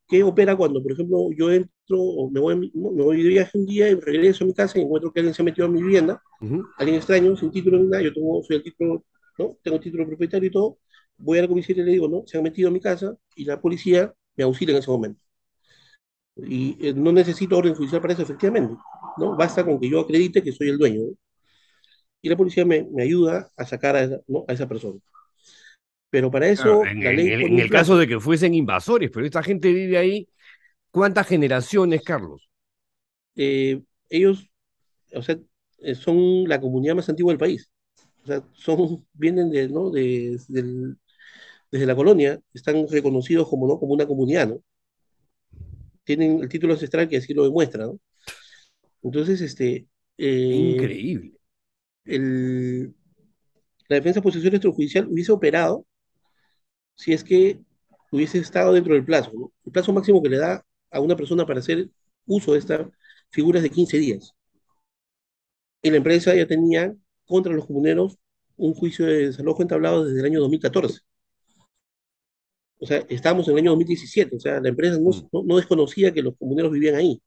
que opera cuando, por ejemplo, yo entro o me voy de viaje un día y regreso a mi casa y encuentro que alguien se ha metido a mi vivienda, Ujú. alguien extraño, sin título ni nada, yo soy el título, ¿no? Tengo título propietario y todo, voy a la comisaría y le digo, no, se han metido a mi casa y la policía me auxilia en ese momento. Y no necesito orden judicial para eso, efectivamente, ¿no? Basta con que yo acredite que soy el dueño, ¿no? y la policía me ayuda a sacar ¿no? a esa persona. Pero para Claro, eso la ley pone en un el caso plazo. de que fuesen invasores, pero esta gente vive ahí, ¿cuántas generaciones, Carlos? Ellos, o sea, son la comunidad más antigua del país. O sea, vienen de, ¿no? Desde la colonia, están reconocidos como, ¿no? como una comunidad, ¿no? Tienen el título ancestral que así lo demuestra, ¿no? Entonces, eh, Increíble. el, la defensa posesión extrajudicial hubiese operado si es que hubiese estado dentro del plazo, ¿no? El plazo máximo que le da a una persona para hacer uso de esta figura es de 15 días. Y la empresa ya tenía contra los comuneros un juicio de desalojo entablado desde el año 2014. O sea, estábamos en el año 2017. O sea, la empresa Mm. no desconocía que los comuneros vivían ahí,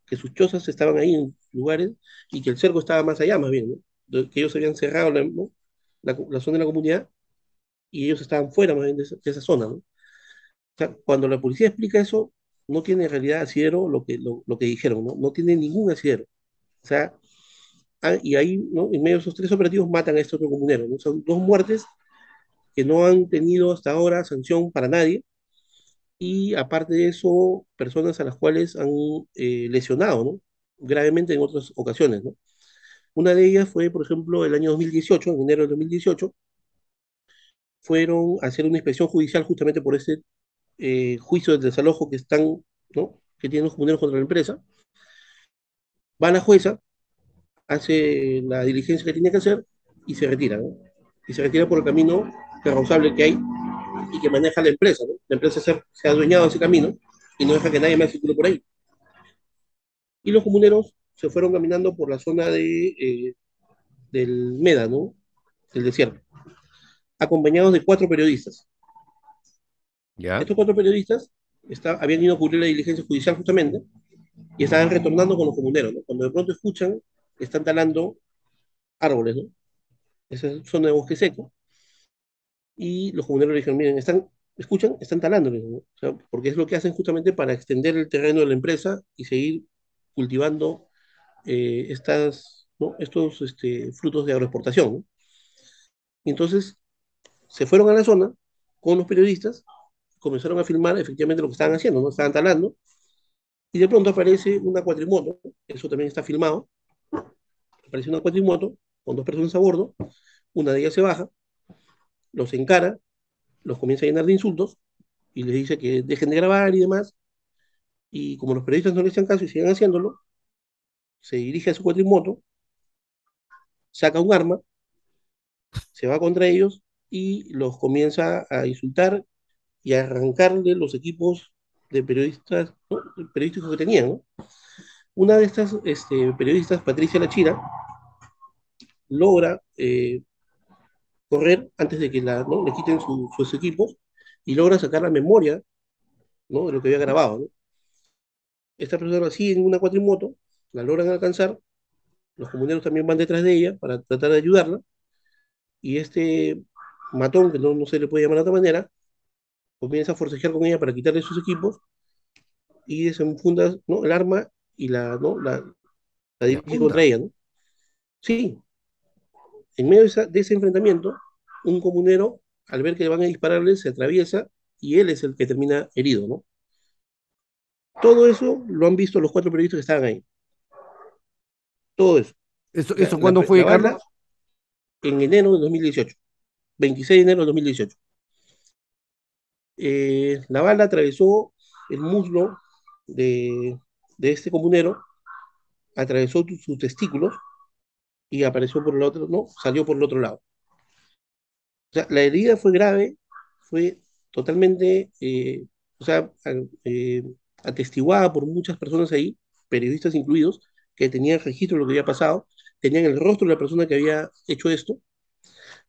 que sus chozas estaban ahí en lugares y que el cerco estaba más allá, más bien, ¿no? Que ellos habían cerrado ¿no? la zona de la comunidad y ellos estaban fuera más bien de esa zona, ¿no? O sea, cuando la policía explica eso, no tiene en realidad asidero lo que dijeron, ¿no? No tiene ningún asidero. O sea, y ahí, ¿no? En medio de esos tres operativos matan a estos otro comunero, ¿no? Son dos muertes que no han tenido hasta ahora sanción para nadie, y aparte de eso, personas a las cuales han lesionado, ¿no? Gravemente en otras ocasiones, ¿no? Una de ellas fue, por ejemplo, el año 2018, en enero de 2018, fueron a hacer una inspección judicial justamente por ese juicio de desalojo ¿no? que tienen los comuneros contra la empresa. Va la jueza, hace la diligencia que tiene que hacer y se retira, ¿no? Y se retira por el camino irreversible que hay y que maneja la empresa, ¿no? La empresa se ha adueñado de ese camino y no deja que nadie más circule por ahí. Y los comuneros se fueron caminando por la zona del Meda, ¿no? Del desierto, acompañados de cuatro periodistas. ¿Ya? Estos cuatro periodistas habían ido a cubrir la diligencia judicial justamente y estaban retornando con los comuneros, ¿no? Cuando de pronto escuchan que están talando árboles, ¿no? Esa es zona de bosque seco, y los comuneros le dijeron, miren, escuchan, están talando, ¿no? O sea, porque es lo que hacen justamente para extender el terreno de la empresa y seguir cultivando ¿no? estos frutos de agroexportación, ¿no? Y entonces se fueron a la zona con los periodistas, comenzaron a filmar efectivamente lo que estaban haciendo, ¿no? Estaban talando, y de pronto aparece una cuatrimoto, eso también está filmado, aparece una cuatrimoto con dos personas a bordo, una de ellas se baja, los encara, los comienza a llenar de insultos y les dice que dejen de grabar y demás, y como los periodistas no le hacían caso y siguen haciéndolo, se dirige a su cuatrimoto, saca un arma, se va contra ellos y los comienza a insultar y a arrancarle los equipos de periodistas, ¿no? Periodísticos que tenían, ¿no? Una de estas periodistas, Patricia Lachira, logra correr antes de que ¿no? le quiten sus equipos y logra sacar la memoria, ¿no? de lo que había grabado, ¿no? Esta persona sigue en una cuatrimoto, la logran alcanzar, los comuneros también van detrás de ella para tratar de ayudarla, y este matón, que no se le puede llamar de otra manera, comienza a forcejear con ella para quitarle sus equipos y desenfunda, ¿no? el arma y ¿no? la Y dirige contra apunta. ella, ¿no? Sí, en medio de ese enfrentamiento, un comunero, al ver que van a dispararle, se atraviesa y él es el que termina herido, ¿no? Todo eso lo han visto los cuatro periodistas que estaban ahí. Todo eso. O sea, Eso cuándo fue, la bala Carlos? en enero de 2018, 26 de enero de 2018. La bala atravesó el muslo de este comunero, atravesó sus testículos y apareció por el otro, no, salió por el otro lado. O sea, la herida fue grave, fue totalmente, o sea, atestiguada por muchas personas ahí, periodistas incluidos, que tenían registro de lo que había pasado, tenían el rostro de la persona que había hecho esto.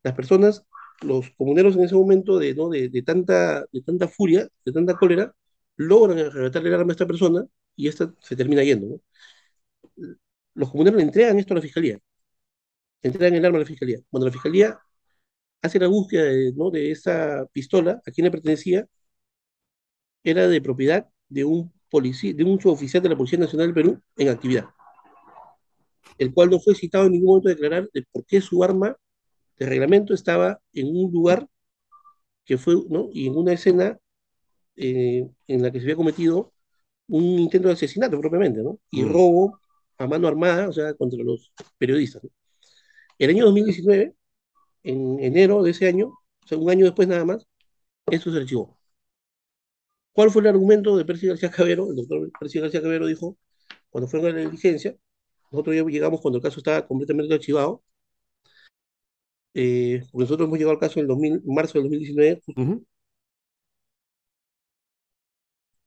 Las personas, los comuneros en ese momento ¿no? de tanta furia, de tanta cólera, logran arrebatarle el arma a esta persona y esta se termina yendo, ¿no? Los comuneros le entregan esto a la fiscalía, le entregan el arma a la fiscalía. Cuando la fiscalía hace la búsqueda ¿no? de esa pistola, a quién le pertenecía, era de propiedad de un policía, de un suboficial de la Policía Nacional del Perú en actividad. el cual no fue citado en ningún momento a declarar de por qué su arma de reglamento estaba en un lugar que fue, ¿no? Y en una escena en la que se había cometido un intento de asesinato propiamente, ¿no? Y Mm. robo a mano armada, o sea, contra los periodistas, ¿no? El año 2019, en enero de ese año, o sea, un año después nada más, eso se archivó. ¿Cuál fue el argumento de Percy García Cabero? El doctor Percy García Cabero dijo, cuando fue a la diligencia, nosotros ya llegamos cuando el caso estaba completamente archivado, porque nosotros hemos llegado al caso en, 2000, en marzo del 2019, Ujú.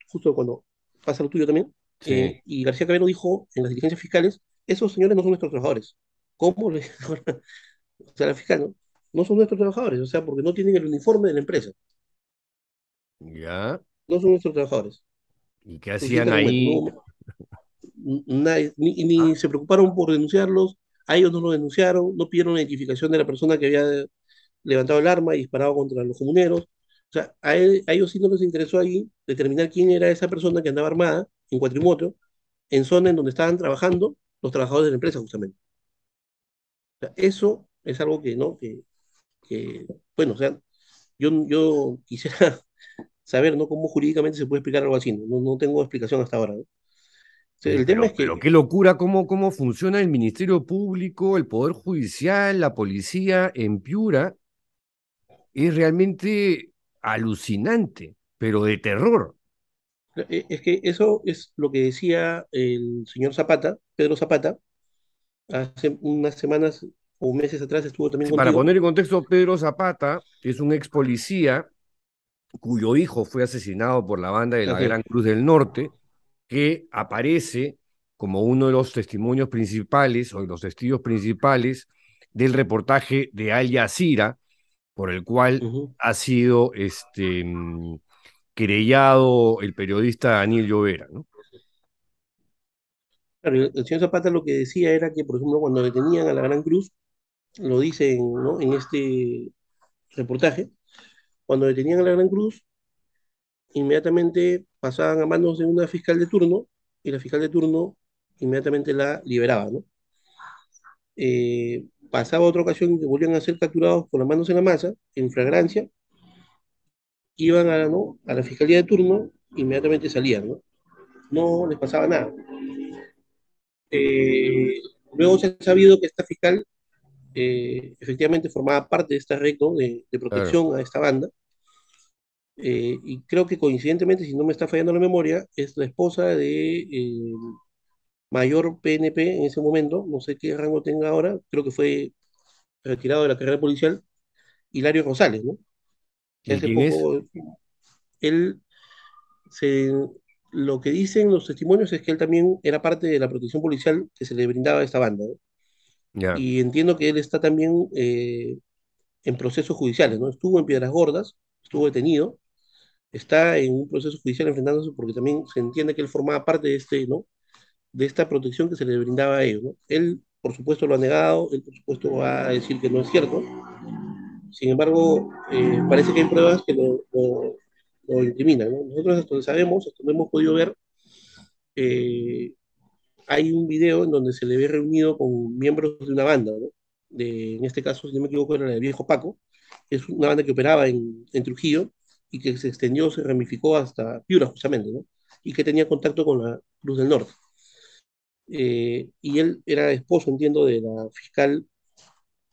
justo cuando pasa lo tuyo también, Sí. y García Cabero dijo en las diligencias fiscales, esos señores no son nuestros trabajadores. ¿Cómo? O sea, la fiscal, ¿no? No son nuestros trabajadores, o sea, porque no tienen el uniforme de la empresa, Ya. no son nuestros trabajadores. ¿Y qué Su siguiente hacían argumento, ahí? no, nadie, ni Ah, se preocuparon por denunciarlos, a ellos no los denunciaron, no pidieron la identificación de la persona que había levantado el arma y disparado contra los comuneros. O sea, a ellos sí no les interesó ahí determinar quién era esa persona que andaba armada en cuatrimoto, en zona en donde estaban trabajando los trabajadores de la empresa, justamente. O sea, eso es algo que, ¿no? Bueno, o sea, yo quisiera saber, ¿no? Cómo jurídicamente se puede explicar algo así, ¿no? No tengo explicación hasta ahora, ¿no? O sea, oye, el tema es pero que qué locura cómo funciona el Ministerio Público, el Poder Judicial, la policía en Piura. Es realmente alucinante, pero de terror. es que eso es lo que decía el señor Zapata, Pedro Zapata, hace unas semanas o meses atrás estuvo también Sí, para contigo. poner en contexto, Pedro Zapata es un ex policía cuyo hijo fue asesinado por la banda de la Así es. Gran Cruz del Norte, que aparece como uno de los testimonios principales o de los testigos principales del reportaje de Al Jazeera, por el cual Ujú. ha sido querellado el periodista Daniel Llovera, ¿no? Claro, el señor Zapata lo que decía era que, por ejemplo, cuando detenían a la Gran Cruz, lo dicen, ¿no? En este reportaje, cuando detenían a la Gran Cruz, inmediatamente pasaban a manos de una fiscal de turno y la fiscal de turno inmediatamente la liberaba, ¿no? Pasaba otra ocasión que volvían a ser capturados con las manos en la masa, en flagrancia, iban a, ¿no? a la fiscalía de turno, inmediatamente salían, ¿no? No les pasaba nada. Eh, Luego se ha sabido que esta fiscal efectivamente formaba parte de esta red, ¿no? de Claro. protección a esta banda, y creo que coincidentemente, si no me está fallando la memoria, es la esposa de mayor PNP en ese momento, no sé qué rango tenga ahora, creo que fue retirado de la carrera policial, Hilario Rosales, ¿no? Que ¿Y hace quién es? poco él se, lo que dicen los testimonios es que él también era parte de la protección policial que se le brindaba a esta banda, ¿no? Ya. Y entiendo que él está también en procesos judiciales, ¿no? Estuvo en Piedras Gordas, estuvo detenido, está en un proceso judicial enfrentándose porque también se entiende que él formaba parte de este, ¿no? De esta protección que se le brindaba a ellos, ¿no? Él, por supuesto, lo ha negado, él, por supuesto, va a decir que no es cierto. Sin embargo, parece que hay pruebas que lo incriminan, ¿no? Nosotros, hasta donde sabemos, hasta donde hemos podido ver, eh, hay un video en donde se le ve reunido con miembros de una banda, ¿no? En este caso, si no me equivoco, era la de Viejo Paco, que es una banda que operaba en Trujillo y que se extendió, se ramificó hasta Piura, justamente, ¿no? Y que tenía contacto con la Cruz del Norte. Y él era esposo, entiendo, de la fiscal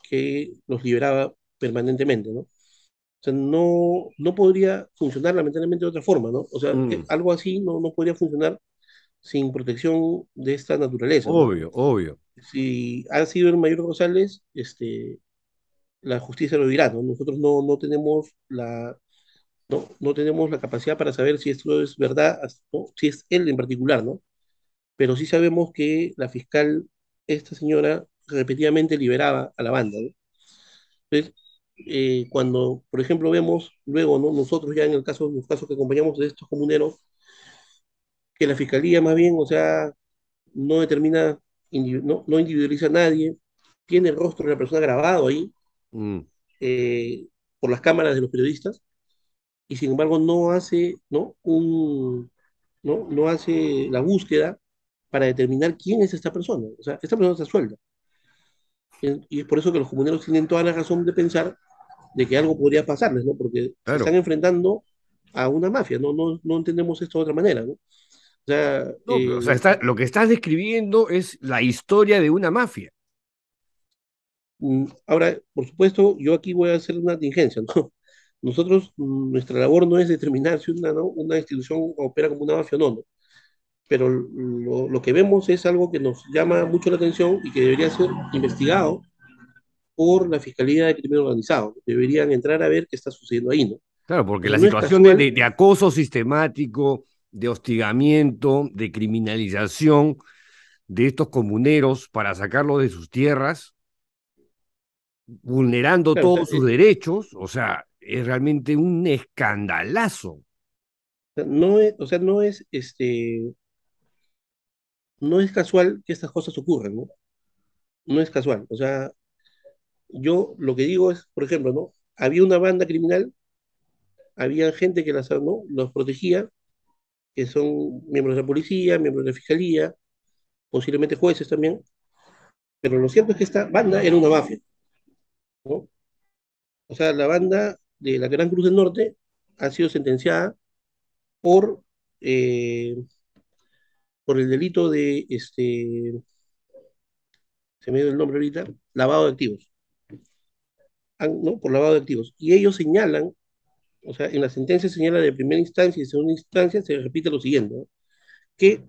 que los liberaba permanentemente, ¿no? O sea, no podría funcionar lamentablemente de otra forma, ¿no? O sea, Mm, algo así no podría funcionar sin protección de esta naturaleza, ¿no? obvio, obvio. Si ha sido el mayor Rosales, la justicia lo dirá, ¿no? Nosotros no tenemos no tenemos la capacidad para saber si esto es verdad, ¿no? Si es él en particular, ¿no? Pero sí sabemos que la fiscal, esta señora, repetidamente liberaba a la banda, ¿no? Entonces, cuando, por ejemplo, vemos luego, ¿no? Nosotros ya en los casos que acompañamos de estos comuneros, que la fiscalía más bien, o sea, no determina, no individualiza a nadie, tiene el rostro de la persona grabado ahí Mm, eh, por las cámaras de los periodistas, y sin embargo no hace, ¿no? No hace la búsqueda para determinar quién es esta persona. O sea, esta persona está suelta. Y es por eso que los comuneros tienen toda la razón de pensar de que algo podría pasarles, ¿no? Porque se están Claro. enfrentando a una mafia, no entendemos esto de otra manera, ¿no? O sea, No, pero, o sea, lo que estás describiendo es la historia de una mafia. ahora, por supuesto, yo aquí voy a hacer una tingencia, ¿no? Nosotros, nuestra labor no es determinar si una, ¿no? una institución opera como una mafia o no, ¿no? Pero lo que vemos es algo que nos llama mucho la atención y que debería ser investigado por la Fiscalía de Crimen Organizado. Deberían entrar a ver qué está sucediendo ahí, ¿no? Claro, porque Porque la no es situación de, casual, de acoso sistemático, de hostigamiento, de criminalización de estos comuneros para sacarlos de sus tierras, vulnerando claro, todos sus derechos, o sea, es realmente un escandalazo. no es, o sea, no es casual que estas cosas ocurran, ¿no? No es casual. O sea, yo lo que digo es, por ejemplo, ¿no? Había una banda criminal, había gente que las, ¿no? los protegía, que son miembros de la policía, miembros de la fiscalía, posiblemente jueces también, pero lo cierto es que esta banda era una mafia, ¿no? O sea, la banda de la Gran Cruz del Norte ha sido sentenciada por, eh, por el delito de, se me dio el nombre ahorita, lavado de activos, ¿no? Por lavado de activos. Y ellos señalan, o sea, en la sentencia señala de primera instancia y segunda instancia, se repite lo siguiente, ¿no? Que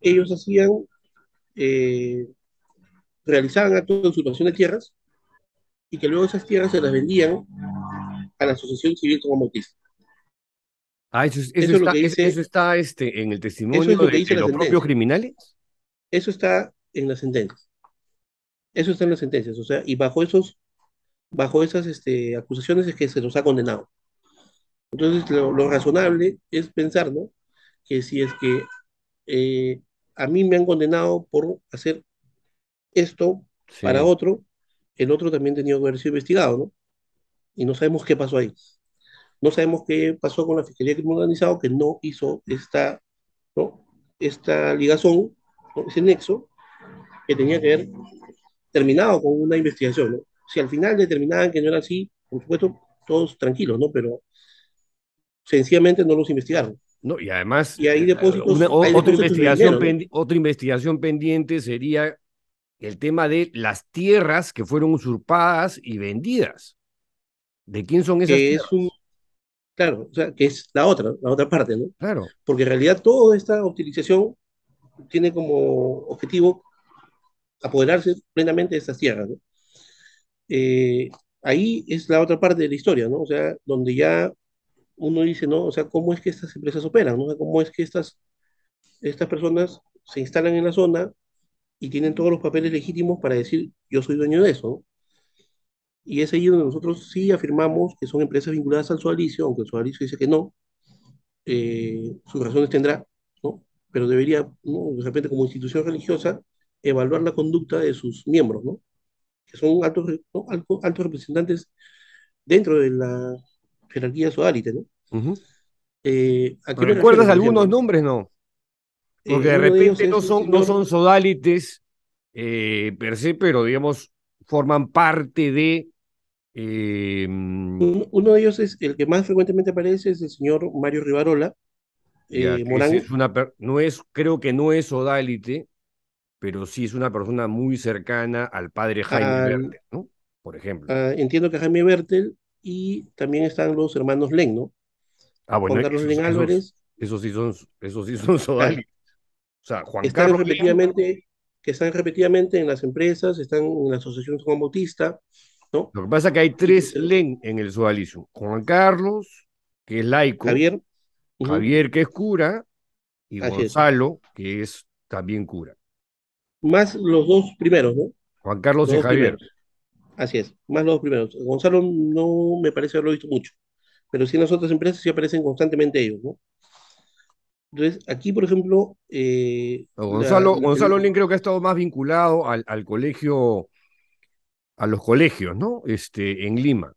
ellos hacían, eh, realizaban actos de usurpación de tierras y que luego esas tierras se las vendían a la Asociación Civil como Bautista. Ah, Eso es lo que dice, eso está en el eso testimonio es lo que dice de la los propios sentencia. criminales. Eso está en la sentencia. Eso está en las sentencias. O sea, y bajo esas acusaciones es que se los ha condenado. Entonces, lo razonable es pensar, ¿no? Que si es que eh, a mí me han condenado por hacer esto para Sí. otro, el otro también tenía que haber sido investigado, ¿no? Y no sabemos qué pasó ahí. No sabemos qué pasó con la Fiscalía de Crimen Organizado que no hizo esta, ¿no? esta ligazón, ¿no? Ese nexo que tenía que haber terminado con una investigación, ¿no? Si al final determinaban que no era así, por supuesto, todos tranquilos, ¿no? Pero sencillamente no los investigaron. No, y además, Y hay depósitos de dinero, ¿no? otra investigación pendiente sería el tema de las tierras que fueron usurpadas y vendidas. ¿De quién son esas Que es un, tierras? claro, o sea, que es la otra parte, ¿no? Claro. Porque en realidad toda esta utilización tiene como objetivo apoderarse plenamente de estas tierras, ¿no? Eh, ahí es la otra parte de la historia, ¿no? O sea, donde ya uno dice, ¿no? O sea, ¿cómo es que estas empresas operan, ¿no? O sea, ¿cómo es que estas personas se instalan en la zona y tienen todos los papeles legítimos para decir, yo soy dueño de eso, ¿no? Y es ahí donde nosotros sí afirmamos que son empresas vinculadas al sodalicio, aunque el sodalicio dice que no, sus razones tendrá, ¿no? Pero debería, ¿no? De repente como institución religiosa, evaluar la conducta de sus miembros, ¿no? Que son ¿no? altos representantes dentro de la jerarquía sodalite, ¿no? Ujú. ¿A qué me refiero, ¿Recuerdas por ejemplo? algunos nombres? No. Porque de Uno de ellos repente es un no señor, son sodalites per se, pero digamos, forman parte de. uno de ellos es el que más frecuentemente aparece, es el señor Mario Rivarola, Ya que ese Morán, es no es, creo que no es sodalite, pero sí es una persona muy cercana al padre Jaime al, Verde, ¿no? Por ejemplo. entiendo que a Jaime Bertel, y también están los hermanos Len, ¿no? Ah, bueno, Juan Carlos Len Álvarez, esos sí son claro, sodalites. O sea, que Juan están Carlos León, repetidamente, que están repetidamente en las empresas, están en la Asociación Juan Bautista, ¿no? lo que pasa es que hay Y que tres Len en el sodalicio. Juan Carlos, que es laico, Javier, ujú, Javier, que es cura, y así es. Gonzalo, que es también cura. Más los dos primeros, ¿no? Juan Carlos Los y dos Javier. primeros. Así es, más los dos primeros. Gonzalo no me parece haberlo visto mucho, pero sí en las otras empresas sí aparecen constantemente ellos, ¿no? Entonces, aquí, por ejemplo, Gonzalo Lin creo que ha estado más vinculado al colegio, a los colegios, ¿no? En Lima,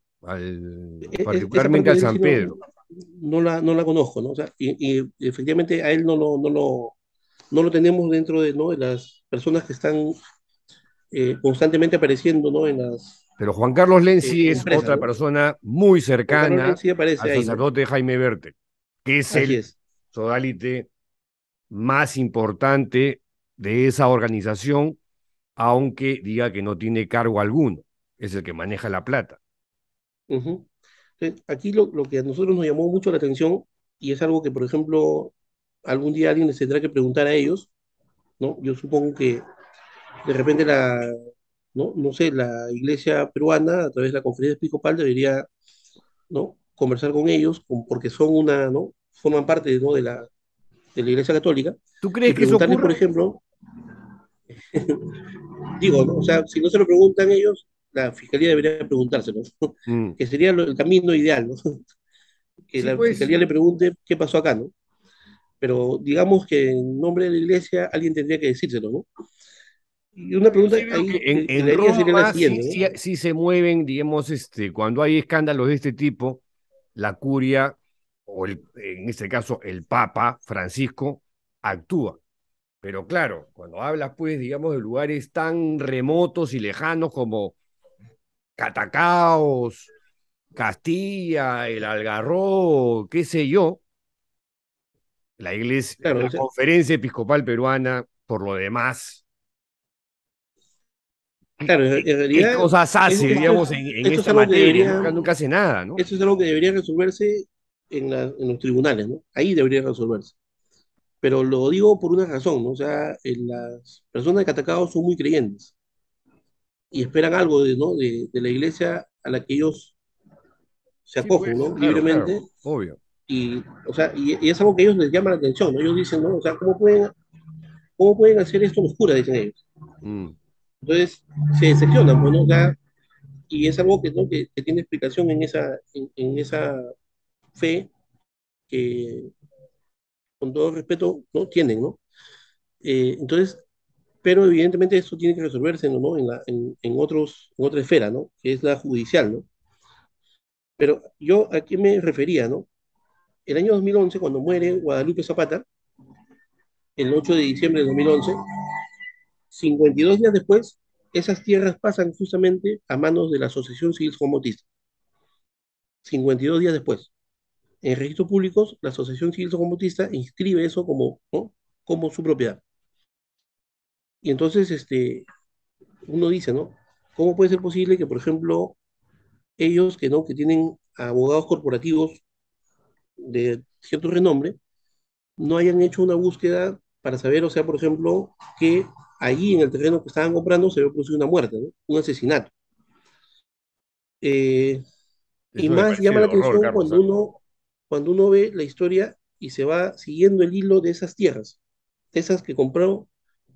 esa particularmente parte al de él sí San Pedro. no la conozco, ¿no? O sea, y efectivamente a él no lo tenemos dentro de, ¿no?, de las personas que están constantemente apareciendo, ¿no?, en las Pero Juan Carlos Lenzi es empresas, otra ¿no? persona muy Juan Carlos cercana Lenzi aparece al ahí, ¿no? sacerdote Jaime Berte, que es Así el es. sodalite más importante de esa organización, aunque diga que no tiene cargo alguno, es el que maneja la plata. Ujú. Entonces, aquí lo que a nosotros nos llamó mucho la atención, y es algo que, por ejemplo, algún día alguien les tendrá que preguntar a ellos, ¿no? Yo supongo que de repente no sé, la iglesia peruana, a través de la conferencia episcopal, debería, ¿no?, conversar con ellos, porque son ¿no?, forman parte, ¿no?, de la iglesia católica, ¿Tú y crees que eso preguntarles, por ocurra? ejemplo, digo, ¿no? O sea, si no se lo preguntan ellos, la fiscalía debería preguntárselo, ¿no? Mm. Que sería el camino ideal, ¿no? Que Sí, la pues, fiscalía le pregunte qué pasó acá, ¿no? Pero digamos que en nombre de la iglesia alguien tendría que decírselo, ¿no? Y una yo pregunta sí veo que ahí que en le haría sería la Roma sí, siguiente, sí, ¿no? sí se mueven, digamos, cuando hay escándalos de este tipo, la curia, en este caso el Papa Francisco, actúa. Pero claro, cuando hablas, pues, digamos, de lugares tan remotos y lejanos como Catacaos, Castilla, el Algarrobo, qué sé yo, la iglesia, Claro, la o sea, conferencia episcopal peruana, por lo demás, claro, en ¿qué realidad cosas hace, esto digamos, en esto es esta algo que materia? debería, Nunca hace nada, ¿no? esto es algo que debería resolverse en los tribunales, ¿no? Ahí debería resolverse. Pero lo digo por una razón, ¿no? O sea, las personas de Catacaos son muy creyentes y esperan algo ¿no?, de la iglesia a la que ellos se Sí, acogen, pues, ¿no?, claro, claro, libremente, obvio. y, o sea, y es algo que a ellos les llama la atención, ¿no? Ellos dicen, ¿no? O sea, ¿cómo pueden hacer esto los curas? Dicen ellos. Mm. Entonces, se decepcionan, pues, ¿no? O sea, y es algo que, ¿no?, que tiene explicación en esa fe que, con todo respeto, ¿no?, tienen, ¿no? Entonces, pero evidentemente esto tiene que resolverse, ¿no?, en otra esfera, ¿no?, que es la judicial, ¿no? Pero yo a qué me refería, ¿no? El año 2011, cuando muere Guadalupe Zapata, el 8 de diciembre de 2011, 52 días después, esas tierras pasan justamente a manos de la Asociación Civil Somotista. 52 días después. En registros públicos, la Asociación Civil Somotista inscribe eso como, ¿no?, como su propiedad. Y entonces uno dice, ¿no? ¿Cómo puede ser posible que, por ejemplo, ellos que tienen abogados corporativos de cierto renombre, no hayan hecho una búsqueda para saber, o sea, por ejemplo, que allí en el terreno que estaban comprando se había producido una muerte, ¿no?, un asesinato? Eh, y Eso me más parece llama de la horror, atención Carlos, ¿ah? cuando uno ve la historia y se va siguiendo el hilo de esas tierras, esas que compró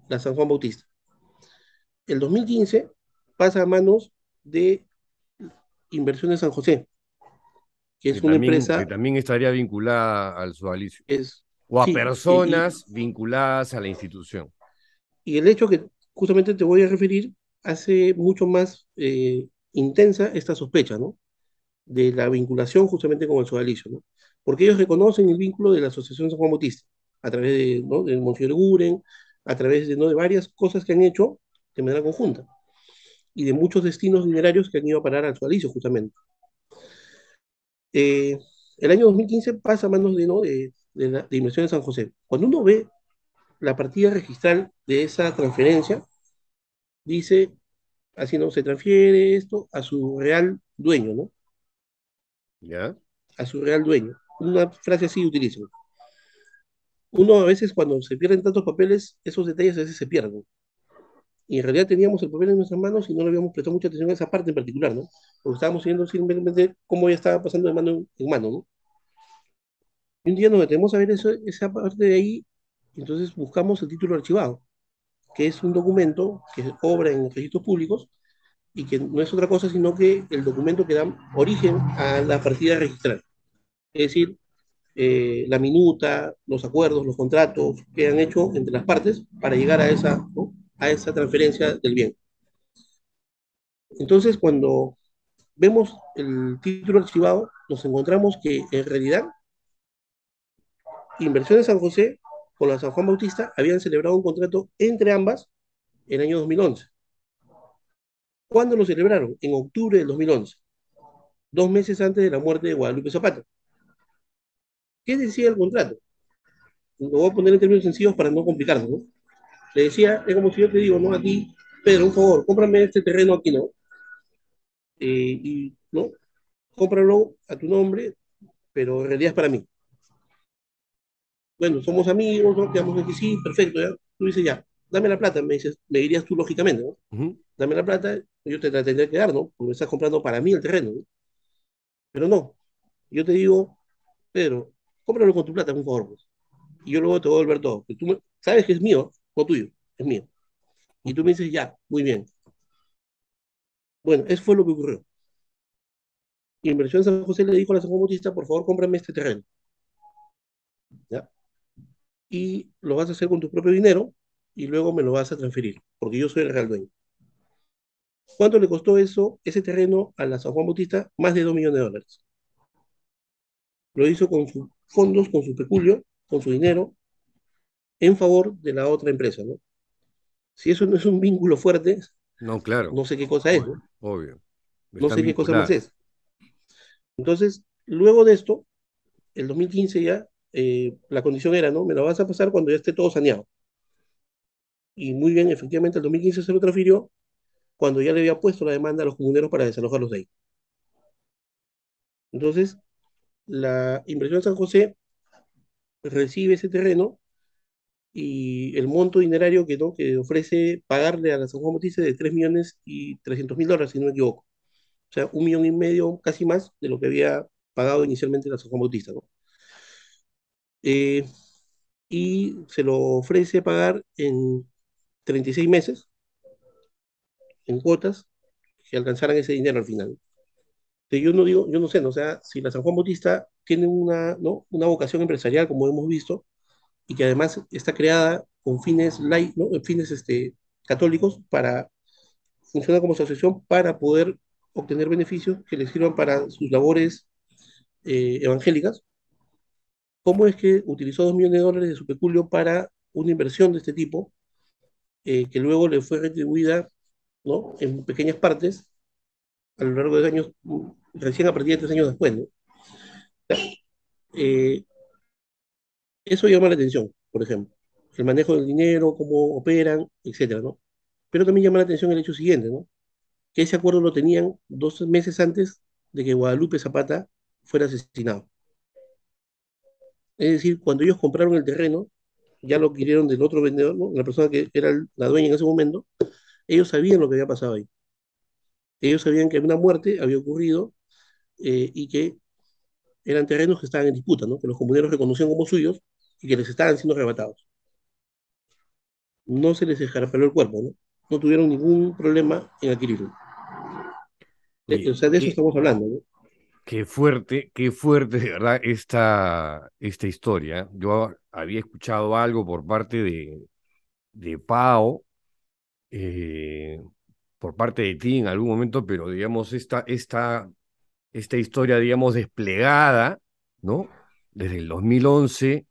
la San Juan Bautista. El 2015 pasa a manos de Inversiones San José, que es una Que empresa, también estaría vinculada al sodalicio, es, o a sí, personas vinculadas a la institución. y el hecho que justamente te voy a referir hace mucho más intensa esta sospecha, ¿no?, de la vinculación justamente con el sodalicio, ¿no? Porque ellos reconocen el vínculo de la Asociación San Juan Bautista, a través de, ¿no?, del Monseñor Guren, a través de, ¿no?, de varias cosas que han hecho de manera conjunta, y de muchos destinos dinerarios que han ido a parar al sodalicio justamente. Eh, el año 2015 pasa a manos de, ¿no?, de Inversiones San José. Cuando uno ve la partida registral de esa transferencia, dice, así no, se transfiere esto a su real dueño, ¿no? ¿Ya? A su real dueño. Una frase así utilizan. Uno a veces cuando se pierden tantos papeles, esos detalles a veces se pierden. Y en realidad teníamos el papel en nuestras manos y no le habíamos prestado mucha atención a esa parte en particular, ¿no? Porque estábamos siguiendo simplemente cómo ya estaba pasando de mano en mano, ¿no? Y un día nos metemos a ver esa parte de ahí, y entonces buscamos el título archivado, que es un documento que obra en registros públicos y que no es otra cosa sino que el documento que da origen a la partida registral. Es decir, la minuta, los acuerdos, los contratos que han hecho entre las partes para llegar a esa, ¿no?, a esa transferencia del bien. Entonces, cuando vemos el título archivado, nos encontramos que en realidad Inversiones San José con la San Juan Bautista habían celebrado un contrato entre ambas en el año 2011. ¿Cuándo lo celebraron? En octubre del 2011, 2 meses antes de la muerte de Guadalupe Zapata. ¿Qué decía el contrato? Lo voy a poner en términos sencillos para no complicarnos, ¿no? Le decía, es como si yo te digo, ¿no? A ti, Pedro, un favor, cómprame este terreno aquí, ¿no? ¿no? Cómpralo a tu nombre, pero en realidad es para mí. Bueno, somos amigos, ¿no? Quedamos en que sí, perfecto, ya. Tú dices, ya, dame la plata, me dices, me dirías tú lógicamente, ¿no? Ujú. Dame la plata, yo te la tendré que dar, ¿no? Porque me estás comprando para mí el terreno, ¿no? Pero no, yo te digo, Pedro, cómpralo con tu plata, por favor, pues. Y yo luego te voy a devolver todo. Que sabes que es mío, no tuyo, es mío. Y tú me dices, ya, muy bien. Bueno, eso fue lo que ocurrió. Inversión San José le dijo a la San Juan Bautista, por favor, cómprame este terreno, ¿ya? Y lo vas a hacer con tu propio dinero y luego me lo vas a transferir, porque yo soy el real dueño. ¿Cuánto le costó ese terreno a la San Juan Bautista? Más de $2 millones. Lo hizo con sus fondos, con su peculio, con su dinero, en favor de la otra empresa, ¿no? Si eso no es un vínculo fuerte, No, claro, no sé qué cosa es, obvio, ¿no? obvio. No Están sé qué cosa más vinculadas. es. Entonces, luego de esto, el 2015 ya, la condición era, ¿no? Me lo vas a pasar cuando ya esté todo saneado. Y muy bien, efectivamente, el 2015 se lo transfirió cuando ya le había puesto la demanda a los comuneros para desalojarlos de ahí. Entonces, la inversión San José recibe ese terreno y el monto dinerario que, ¿no? que ofrece pagarle a la San Juan Bautista de $3.300.000, si no me equivoco. O sea, 1,5 millones, casi más de lo que había pagado inicialmente la San Juan Bautista, ¿no? Eh, y se lo ofrece pagar en 36 meses, en cuotas, que alcanzaran ese dinero al final. Entonces, yo no digo, yo no sé, ¿no? O sea, si la San Juan Bautista tiene ¿no? una vocación empresarial, como hemos visto, y que además está creada con fines, ¿no? Fines católicos para funcionar como asociación para poder obtener beneficios que les sirvan para sus labores evangélicas. ¿Cómo es que utilizó $2 millones de su peculio para una inversión de este tipo, que luego le fue retribuida, ¿no? En pequeñas partes a lo largo de años, recién a partir de 3 años después, ¿no? Eh, Eso llama la atención, por ejemplo. El manejo del dinero, cómo operan, etcétera, ¿no? Pero también llama la atención el hecho siguiente, ¿no? Que ese acuerdo lo tenían 2 meses antes de que Guadalupe Zapata fuera asesinado. Es decir, cuando ellos compraron el terreno, ya lo adquirieron del otro vendedor, ¿no? La persona que era la dueña en ese momento, ellos sabían lo que había pasado ahí. Ellos sabían que una muerte había ocurrido, y que eran terrenos que estaban en disputa, ¿no? Que los comuneros reconocían como suyos y que les estaban siendo arrebatados. No se les escarapeló el cuerpo, ¿no? No tuvieron ningún problema en adquirirlo. O Oye, sea, de eso estamos hablando, ¿no? qué fuerte, de verdad, esta historia. Yo había escuchado algo por parte de Pau, eh, por parte de ti en algún momento, pero digamos, esta historia, digamos, desplegada, ¿no? Desde el 2011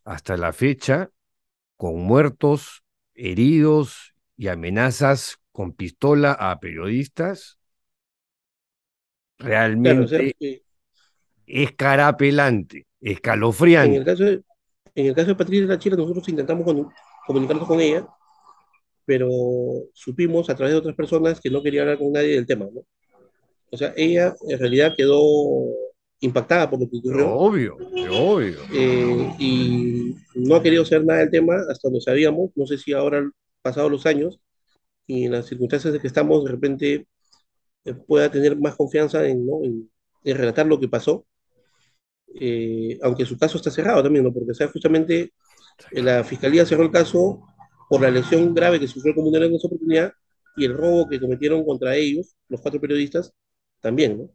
hasta la fecha, con muertos, heridos y amenazas con pistola a periodistas, Claro, o sea, realmente escarapelante, en escalofriante. el caso de, en el caso de Patricia de la Chira, nosotros intentamos comunicarnos con ella, pero supimos a través de otras personas que no quería hablar con nadie del tema, ¿no? O sea, ella en realidad quedó impactada por lo que ocurrió, Obvio, obvio. y no ha querido saber nada del tema hasta donde sabíamos. No sé si ahora, pasados los años y en las circunstancias de que estamos, de repente pueda tener más confianza ¿no? en relatar lo que pasó, aunque su caso está cerrado también, ¿no? Porque o sea, justamente la fiscalía cerró el caso por la lesión grave que sufrió el comunero en esa oportunidad y el robo que cometieron contra ellos, los 4 periodistas, también, ¿no?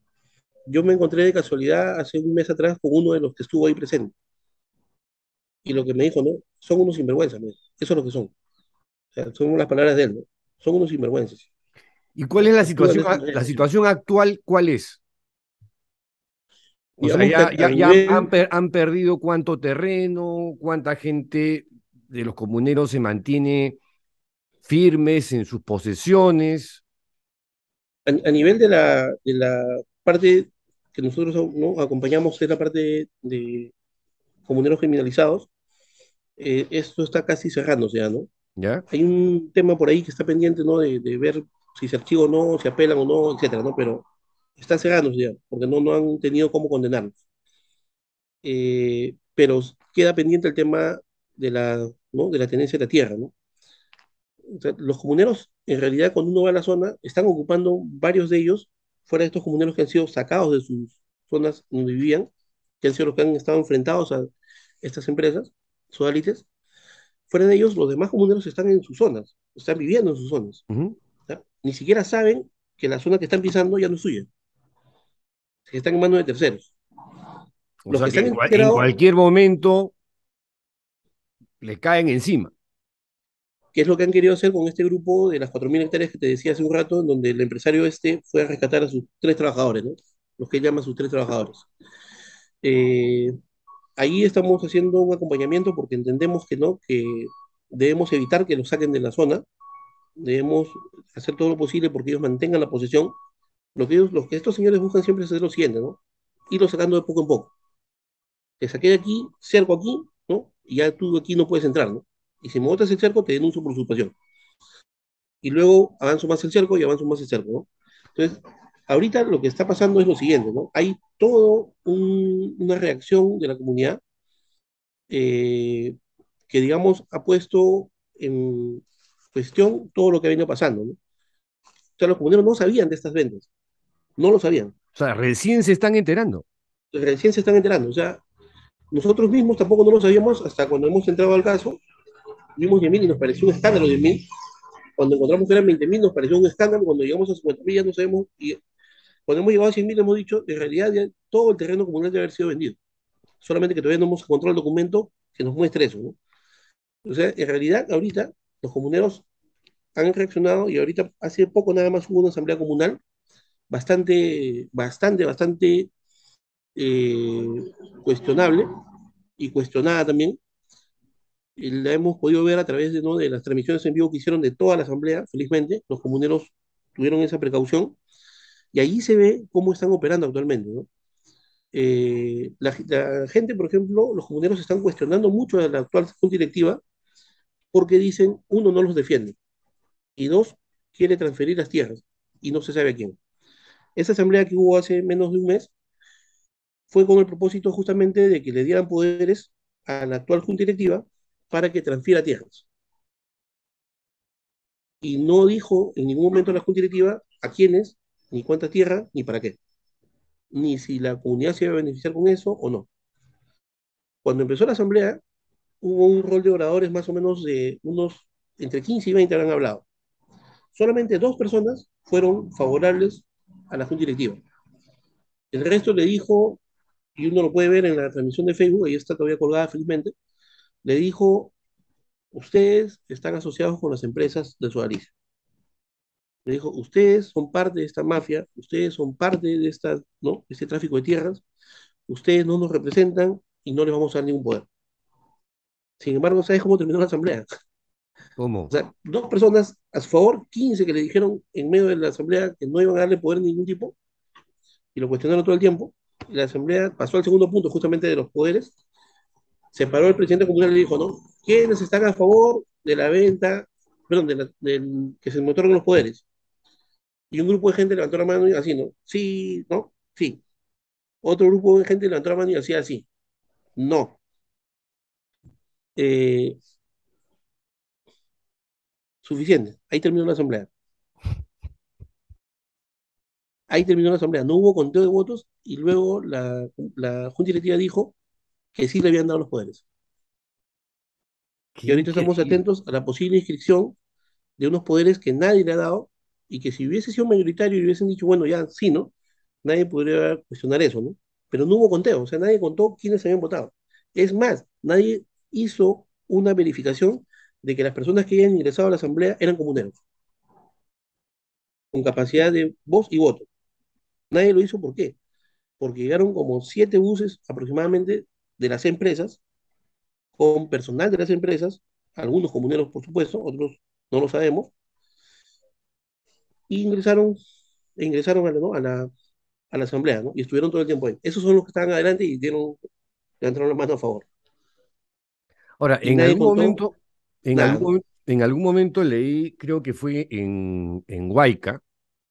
Yo me encontré de casualidad hace un mes atrás con uno de los que estuvo ahí presente y lo que me dijo, ¿no? Son unos sinvergüenzas, ¿no? Eso es lo que son. O sea, son las palabras de él, ¿no? Son unos sinvergüenzas. ¿Y cuál es la Actúan de situación, esta manera, la ¿no? situación actual? ¿Cuál es? O sea, Digamos que ya, a ya, ya nivel, han perdido cuánto terreno, cuánta gente, de los comuneros se mantiene firmes en sus posesiones. A nivel de la parte que nosotros, ¿no?, acompañamos, es la parte de comuneros criminalizados. Esto está casi cerrándose ya, ¿no? ¿Ya? Hay un tema por ahí que está pendiente, ¿no? De ver si se archiva o no, si apelan o no, etcétera, ¿no? Pero está cerrándose ya, porque no han tenido cómo condenarlos. Pero queda pendiente el tema de ¿no?, de la tenencia de la tierra, ¿no? O sea, los comuneros, en realidad, cuando uno va a la zona, están ocupando varios de ellos, fuera de estos comuneros que han sido sacados de sus zonas donde vivían, que han sido los que han estado enfrentados a estas empresas sodalites. Fuera de ellos, los demás comuneros están en sus zonas, están viviendo en sus zonas. Ujú. ¿Ya? Ni siquiera saben que la zona que están pisando ya no es suya, que están en manos de terceros. O Los sea que que están en enterados, cualquier momento le caen encima. que es lo que han querido hacer con este grupo de las 4.000 hectáreas que te decía hace un rato, en donde el empresario este fue a rescatar a sus 3 trabajadores, ¿no? Los que él llama sus 3 trabajadores. Eh, Ahí estamos haciendo un acompañamiento porque entendemos que no, que debemos evitar que los saquen de la zona, debemos hacer todo lo posible porque ellos mantengan la posesión. Lo que estos señores buscan siempre es hacer lo siguiente, ¿no? Irlo sacando de poco en poco. Te saqué de aquí, cerco aquí, ¿no? Y ya tú aquí no puedes entrar, ¿no? Y si me botas el cerco, te denuncio por usurpación. Y luego avanzo más el cerco y avanzo más el cerco, ¿no? Entonces, ahorita lo que está pasando es lo siguiente, ¿no? Hay toda una reacción de la comunidad, eh, que, digamos, ha puesto en cuestión todo lo que ha venido pasando, ¿no? O sea, los comuneros no sabían de estas ventas, no lo sabían. O sea, recién se están enterando. Recién se están enterando. O sea, nosotros mismos tampoco no lo sabíamos hasta cuando hemos entrado al caso, vimos 10.000 y nos pareció un escándalo 10.000. Cuando encontramos que eran 20.000 nos pareció un escándalo. Cuando llegamos a 50.000 ya no sabemos. Y cuando hemos llegado a 100.000 hemos dicho, en realidad ya todo el terreno comunal debe haber sido vendido. Solamente que todavía no hemos encontrado el documento que nos muestre eso, ¿no? O sea, en realidad ahorita los comuneros han reaccionado y ahorita hace poco nada más hubo una asamblea comunal bastante eh, cuestionable y cuestionada también. Y la hemos podido ver a través de, ¿no?, de las transmisiones en vivo que hicieron de toda la asamblea. Felizmente los comuneros tuvieron esa precaución y ahí se ve cómo están operando actualmente, ¿no? La gente, por ejemplo, los comuneros están cuestionando mucho a la actual junta directiva porque dicen, uno, no los defiende, y dos, quiere transferir las tierras y no se sabe a quién. Esa asamblea que hubo hace menos de un mes fue con el propósito justamente de que le dieran poderes a la actual junta directiva para que transfiera tierras. Y no dijo en ningún momento la junta directiva a quiénes, ni cuánta tierra, ni para qué, ni si la comunidad se iba a beneficiar con eso o no. Cuando empezó la asamblea, hubo un rol de oradores más o menos de unos entre 15 y 20 habrán hablado. Solamente 2 personas fueron favorables a la junta directiva. El resto le dijo, y uno lo puede ver en la transmisión de Facebook, ahí está todavía colgada felizmente, le dijo, ustedes están asociados con las empresas de Sodalicia. Le dijo, ustedes son parte de esta mafia, ustedes son parte de esta, ¿no?, este tráfico de tierras, ustedes no nos representan y no les vamos a dar ningún poder. Sin embargo, ¿sabes cómo terminó la asamblea? O ¿Cómo? sea, 2 personas a su favor, 15 que le dijeron en medio de la asamblea que no iban a darle poder de ningún tipo, y lo cuestionaron todo el tiempo. Y la asamblea pasó al segundo punto, justamente de los poderes. Se paró el presidente comunal y le dijo, ¿no?, ¿quiénes están a favor de la venta, perdón, del que se me otorguen los poderes? Y un grupo de gente levantó la mano y así, ¿no? Sí, ¿no? Sí. Otro grupo de gente levantó la mano y hacía así. No. Eh, Suficiente. Ahí terminó la asamblea. Ahí terminó la asamblea. No hubo conteo de votos y luego la Junta Directiva dijo que sí le habían dado los poderes. Qué Y ahorita estamos increíble. atentos a la posible inscripción de unos poderes que nadie le ha dado y que si hubiese sido mayoritario y hubiesen dicho, bueno, ya sí, ¿no? Nadie podría cuestionar eso, ¿no? Pero no hubo conteo, o sea, nadie contó quiénes habían votado. Es más, nadie hizo una verificación de que las personas que hayan ingresado a la asamblea eran comuneros, con capacidad de voz y voto. Nadie lo hizo, ¿por qué? Porque llegaron como 7 buses aproximadamente de las empresas, con personal de las empresas, algunos comuneros, por supuesto, otros no lo sabemos, y ingresaron a la, ¿no? a la asamblea, ¿no? Y estuvieron todo el tiempo ahí. Esos son los que estaban adelante y levantaron la mano a favor. Ahora, Y nadie contó nada. en algún momento leí, creo que fue en Huayca,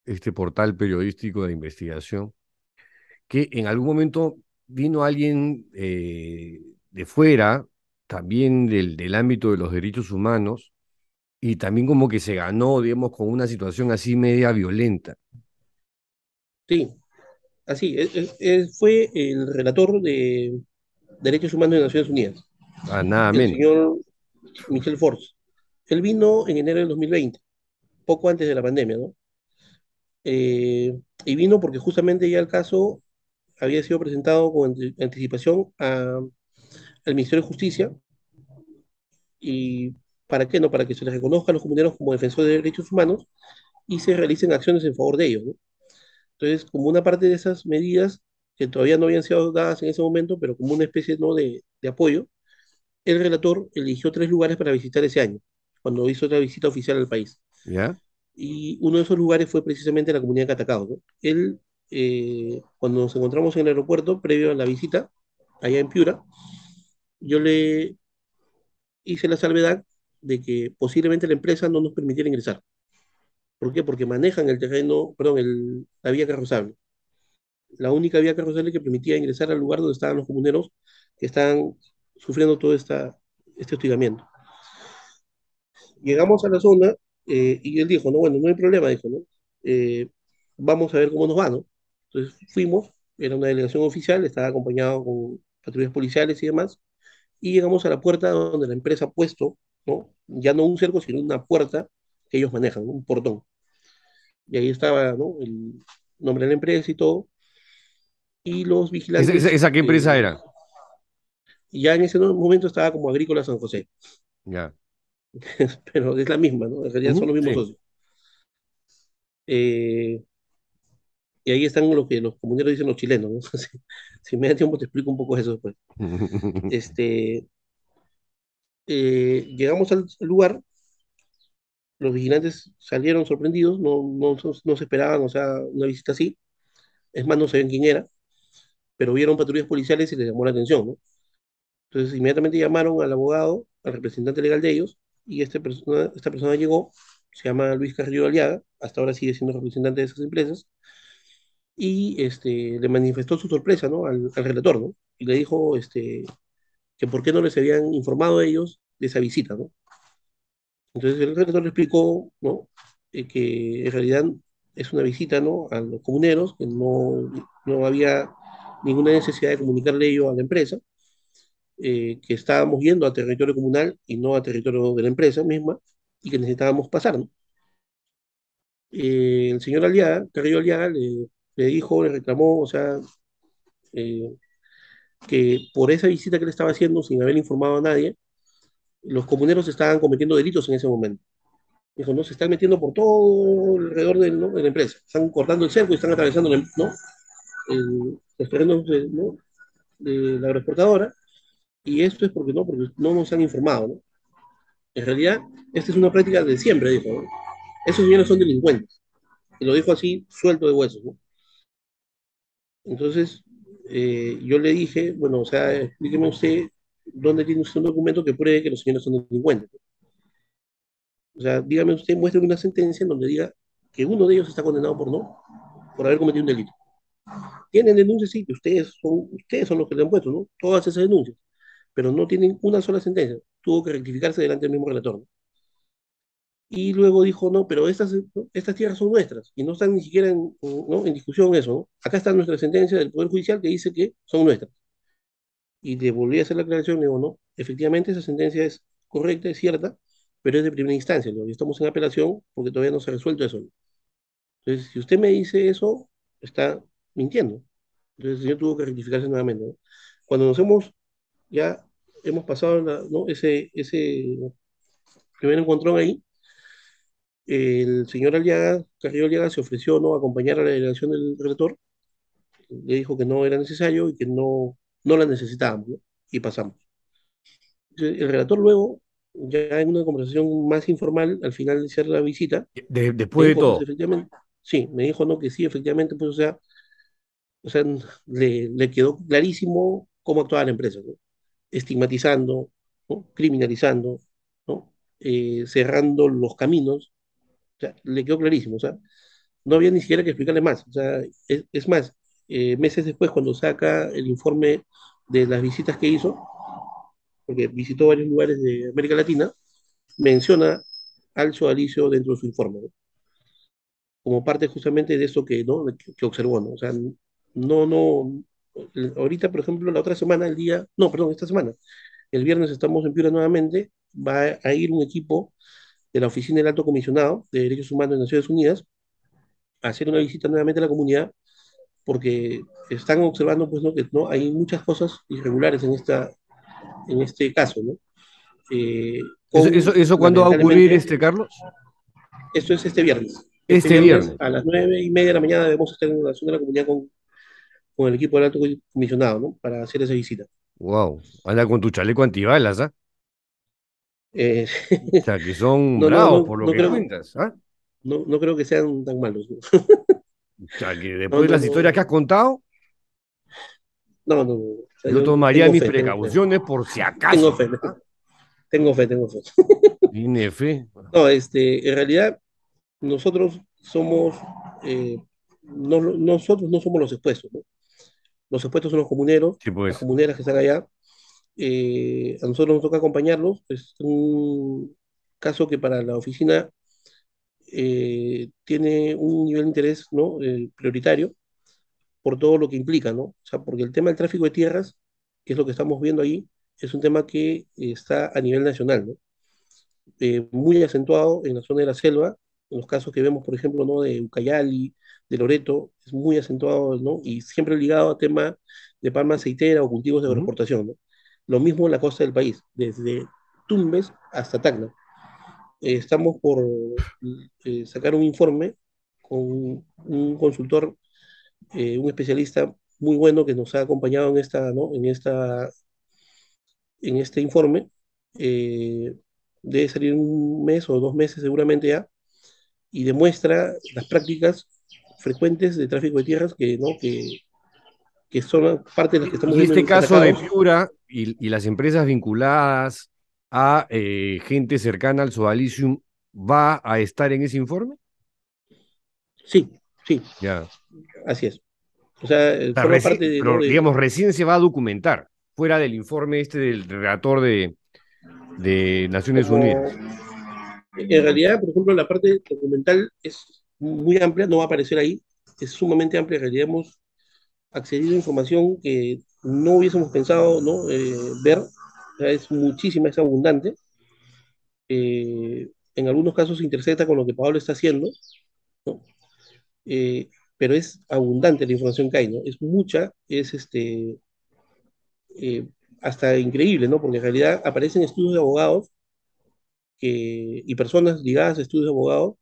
este portal periodístico de investigación, que en algún momento vino alguien de fuera, también del ámbito de los derechos humanos, y también como que se ganó, digamos, con una situación así media violenta. Sí, así, fue el relator de Derechos Humanos de Naciones Unidas, Ah, nada el menos. señor Michel Force. Él vino en enero del 2020, poco antes de la pandemia, ¿no? Y vino porque justamente ya el caso había sido presentado con anticipación al Ministerio de Justicia. ¿Y para qué? No, para que se les reconozca a los comuneros como defensores de derechos humanos y se realicen acciones en favor de ellos, ¿no? Entonces, como una parte de esas medidas que todavía no habían sido dadas en ese momento, pero como una especie, ¿no? de apoyo, el relator eligió 3 lugares para visitar ese año, cuando hizo otra visita oficial al país. ¿Ya? Y uno de esos lugares fue precisamente la comunidad de Catacao, ¿no? Él, cuando nos encontramos en el aeropuerto, previo a la visita, allá en Piura, yo le hice la salvedad de que posiblemente la empresa no nos permitiera ingresar. ¿Por qué? Porque manejan el terreno, perdón, la vía carrozable. La única vía carrozable que permitía ingresar al lugar donde estaban los comuneros que estaban sufriendo todo este hostigamiento. Llegamos a la zona y él dijo, no, bueno, no hay problema, dijo, ¿no? Eh, Vamos a ver cómo nos va, ¿no? Entonces fuimos, era una delegación oficial, estaba acompañado con patrullas policiales y demás, y llegamos a la puerta donde la empresa ha puesto, ¿no? Ya no un cerco, sino una puerta que ellos manejan, ¿no? Un portón. Y ahí estaba, ¿no? El nombre de la empresa y todo, y los vigilantes, ¿Esa qué empresa era? ya en ese momento estaba como Agrícola San José, Ya. pero es la misma, ¿no? En realidad son Ujú, los mismos sí. socios. Eh, y ahí están lo que los comuneros dicen los chilenos, ¿no? Si me da tiempo te explico un poco eso después. Este, Llegamos al lugar, los vigilantes salieron sorprendidos, no se esperaban, o sea, una visita así. Es más, no sabían quién era, pero vieron patrullas policiales y les llamó la atención, ¿no? Entonces, inmediatamente llamaron al abogado, al representante legal de ellos, y esta persona llegó, se llama Luis Carrillo Aliaga, hasta ahora sigue siendo representante de esas empresas, y le manifestó su sorpresa, ¿no? al relator, ¿no? Y le dijo que por qué no les habían informado a ellos de esa visita, ¿no? Entonces el relator le explicó, ¿no? Que en realidad es una visita, ¿no? A los comuneros, que no había ninguna necesidad de comunicarle ello a la empresa, que estábamos yendo a territorio comunal y no a territorio de la empresa misma, y que necesitábamos pasar, ¿no? El señor Aliaga, Carrillo Aliaga, le dijo, le reclamó, o sea, eh, que por esa visita que le estaba haciendo sin haber informado a nadie, los comuneros estaban cometiendo delitos en ese momento. Dijo, no, se están metiendo por todo alrededor ¿no? de la empresa. Están cortando el cerco y están atravesando ¿no? Los terrenos ¿no? de la agroexportadora. Y esto es porque no nos han informado, ¿no? En realidad, esta es una práctica de siempre, dijo, ¿no? Esos señores son delincuentes. Y lo dijo así, suelto de huesos, ¿no? Entonces, yo le dije, bueno, o sea, explíqueme usted dónde tiene usted un documento que pruebe que los señores son delincuentes. O sea, dígame usted, muéstrame una sentencia en donde diga que uno de ellos está condenado por haber cometido un delito. Tienen denuncias, sí, que ustedes son los que le han puesto, ¿no? Todas esas denuncias, pero no tienen una sola sentencia. Tuvo que rectificarse delante del mismo relator, ¿no? Y luego dijo, no, pero estas tierras son nuestras y no están ni siquiera ¿no? en discusión eso, ¿no? Acá está nuestra sentencia del Poder Judicial que dice que son nuestras. Y le volví a hacer la aclaración, le digo, no, efectivamente esa sentencia es correcta, es cierta, pero es de primera instancia, ¿no? Y estamos en apelación porque todavía no se ha resuelto eso, ¿no? Entonces, si usted me dice eso, está mintiendo. Entonces, el señor tuvo que rectificarse nuevamente, ¿no? Cuando ya hemos pasado ¿no? ese primer encontrón ahí, el señor Carrillo Aliaga, se ofreció, ¿no? a acompañar a la delegación del relator, le dijo que no era necesario y que no la necesitábamos, ¿no? Y pasamos. Entonces, el relator luego Ya en una conversación más informal, al final de hacer la visita, me Después de dijo, pues todo. efectivamente, sí, me dijo, no, que sí, efectivamente, pues, o sea, le quedó clarísimo cómo actuaba la empresa, ¿no? Estigmatizando, ¿no? Criminalizando, ¿no? Cerrando los caminos, o sea, le quedó clarísimo, o sea, no había ni siquiera que explicarle más, o sea, es más, meses después, cuando saca el informe de las visitas que hizo, porque visitó varios lugares de América Latina, menciona al sodalicio dentro de su informe, ¿no? Como parte justamente de eso que, ¿no? que observó, ¿no? O sea, no, ahorita, por ejemplo, la otra semana, el día, no, perdón, esta semana, el viernes estamos en Piura nuevamente, va a ir un equipo de la Oficina del Alto Comisionado de Derechos Humanos de Naciones Unidas a hacer una visita nuevamente a la comunidad porque están observando, pues, ¿no? que no hay muchas cosas irregulares en este caso, ¿no? Eh, con, ¿Eso cuándo va a ocurrir, lamentablemente, Carlos? esto es este viernes. Este Este viernes viernes. a las 9:30 de la mañana debemos estar en la zona de la comunidad con el equipo del alto comisionado, ¿no? Para hacer esa visita. Wow. Anda con tu chaleco antibalas, ¿ah? Eh, O sea, que son no, no, bravos no, por lo no que creo, cuentas, ¿ah? no creo que sean tan malos, ¿no? O sea, que No, después de no, las historias no, que has contado, no, no, no. O sea, yo yo tomaría tengo mis fe, tengo fe, precauciones por si tengo acaso. fe, ¿Ah? tengo fe, tengo fe. Tiene fe. No, en realidad nosotros somos, nosotros no somos los expuestos, ¿no? Los expuestos son los comuneros, Sí, las pues. comuneras que están allá. A nosotros nos toca acompañarlos. Es un caso que para la oficina tiene un nivel de interés, ¿no? Prioritario por todo lo que implica, ¿no? O sea, porque el tema del tráfico de tierras, que es lo que estamos viendo ahí, es un tema que está a nivel nacional, ¿no? Muy acentuado en la zona de la selva, en los casos que vemos, por ejemplo, ¿no? De Ucayali, de Loreto, es muy acentuado, ¿no? Y siempre ligado a tema de palma aceitera o cultivos de Ujú. agroexportación, ¿no? Lo mismo en la costa del país, desde Tumbes hasta Tacna. Estamos por sacar un informe con un consultor, un especialista muy bueno que nos ha acompañado en ¿no? en este informe. Eh, Debe salir un mes o 2 meses seguramente ya, y demuestra las prácticas frecuentes de tráfico de tierras ¿no? que son parte de las que estamos Y viendo este en caso de Atacados. Piura y las empresas vinculadas a gente cercana al Sodalicium, ¿va a estar en ese informe? Sí, sí, Ya. así es. O sea, O sea, forma parte de, ¿no? pero digamos, recién se va a documentar, fuera del informe este del relator de Naciones Como Unidas. en realidad, por ejemplo, la parte documental es muy amplia, no va a aparecer ahí, es sumamente amplia. En realidad hemos accedido a información que no hubiésemos pensado, ¿no? Ver. O sea, es muchísima, es abundante. En algunos casos se intersecta con lo que Pablo está haciendo, ¿no? Pero es abundante la información que hay, ¿no? Es mucha, es eh, hasta increíble, ¿no? Porque en realidad aparecen estudios de abogados y personas ligadas a estudios de abogados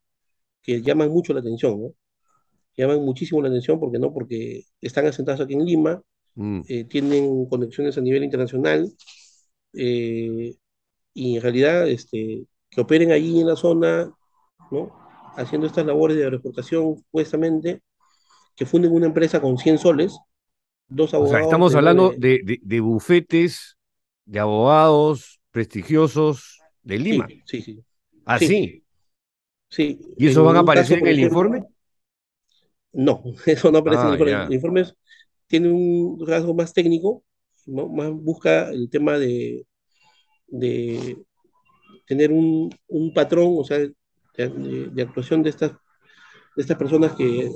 que llaman mucho la atención, ¿no? Llaman muchísimo la atención porque no, porque están asentados aquí en Lima, Mm. tienen conexiones a nivel internacional, eh, y en realidad que operen allí en la zona, ¿no? Haciendo estas labores de agroexportación, supuestamente, que funden una empresa con 100 soles, dos O sea, abogados estamos de, ¿no? hablando de bufetes de abogados prestigiosos de Lima. Sí, sí, sí, sí, Así. sí. ¿Y esos En van a un aparecer caso, en por el ejemplo, informe? no, eso no aparece en Ah, el informe. El ya. informe tiene un rasgo más técnico, ¿no? Más busca el tema de tener un patrón, o sea, de actuación de estas personas que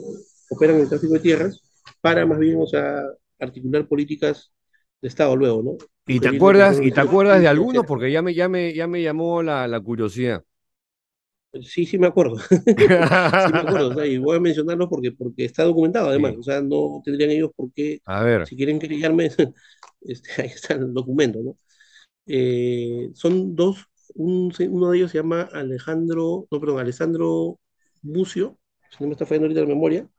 operan en el tráfico de tierras, para más bien, o sea, articular políticas de Estado luego, ¿no? ¿Y te Sugerirle, por acuerdas, ejemplo, y el te tema acuerdas de justicia, algunos? etcétera. Porque ya me llamó la curiosidad. Sí, sí me acuerdo. Sí me acuerdo, o sea, y voy a mencionarlos porque está documentado además, Sí. o sea, no tendrían ellos por qué, A ver. si quieren querellarme, ahí está el documento, ¿no? Son dos, uno de ellos se llama Alejandro, no, perdón, Alessandro Bucio, si no me está fallando ahorita la memoria,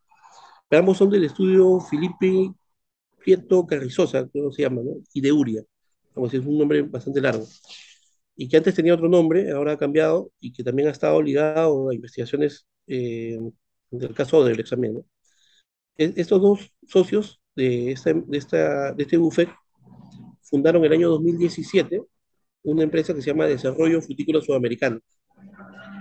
pero ambos son del estudio Felipe Prieto Carrizosa, creo que se llama, ¿no? Y de Uria, como si es un nombre bastante largo. y que antes tenía otro nombre, ahora ha cambiado, y que también ha estado ligado a investigaciones del caso del examen, ¿no? Estos dos socios de este bufete fundaron el año 2017 una empresa que se llama Desarrollo Frutícola Sudamericano,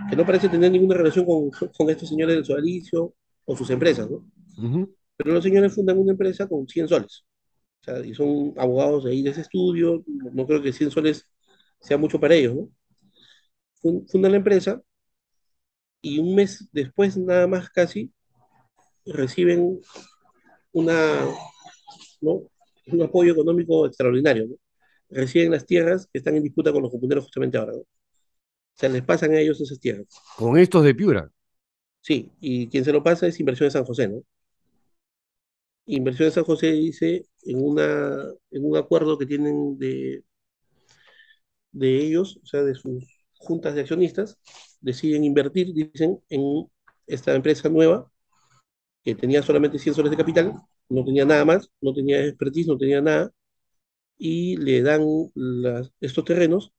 que no parece tener ninguna relación con estos señores del sodalicio o sus empresas, ¿no? Ujú. Pero los señores fundan una empresa con 100 soles. O sea, y son abogados de ahí de ese estudio, no creo que 100 soles sea mucho para ellos, ¿no? Fundan la empresa y un mes después, nada más casi, reciben una, ¿no? un apoyo económico extraordinario, ¿no? Reciben las tierras que están en disputa con los comuneros justamente ahora, ¿no? O sea, les pasan a ellos esas tierras. Con estos de Piura. Sí, y quien se lo pasa es Inversiones San José, ¿no? Inversiones San José dice en un acuerdo que tienen de ellos, o sea, de sus juntas de accionistas, deciden invertir, dicen, en esta empresa nueva que tenía solamente 100 soles de capital, no tenía nada más, no tenía expertise, no tenía nada, y le dan estos terrenos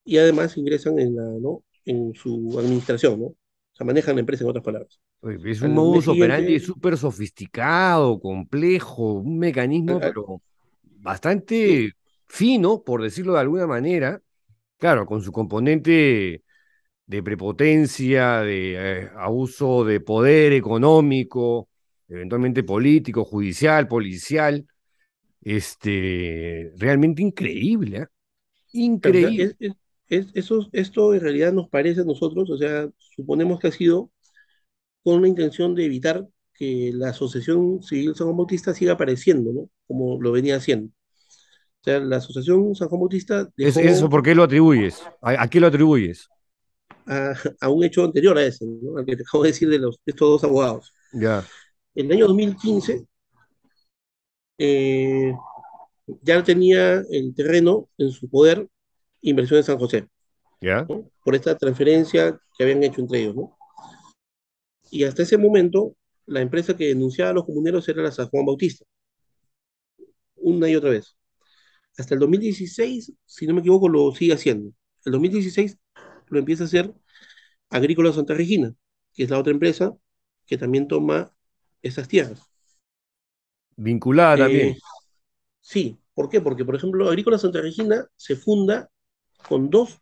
y además ingresan ¿no? en su administración, ¿no? O sea, manejan la empresa en otras palabras. Oye, es un Al mes modus operandi siguiente, súper sofisticado, complejo, un mecanismo, a- a- pero sí, bastante fino, por decirlo de alguna manera, claro, con su componente de prepotencia, de abuso de poder económico, eventualmente político, judicial, policial, realmente increíble, ¿eh? claro, o sea, Increíble. esto en realidad nos parece a nosotros, o sea, suponemos que ha sido con la intención de evitar que la Asociación Civil San Juan Bautista siga apareciendo, ¿no? Como lo venía haciendo. O sea, la Asociación San Juan Bautista Eso, dejó ¿por qué lo atribuyes? ¿A qué lo atribuyes? a un hecho anterior a ese, ¿no? Al que te acabo de decir de estos dos abogados. Ya, En el año 2015 eh, ya tenía el terreno en su poder Inversiones San José, ya. ¿no? Por esta transferencia que habían hecho entre ellos, ¿no? Y hasta ese momento, la empresa que denunciaba a los comuneros era la San Juan Bautista, una y otra vez. Hasta el 2016, si no me equivoco, lo sigue haciendo. El 2016 lo empieza a hacer Agrícola Santa Regina, que es la otra empresa que también toma esas tierras. Vinculada Eh, también. sí, ¿por qué? Porque, por ejemplo, Agrícola Santa Regina se funda con dos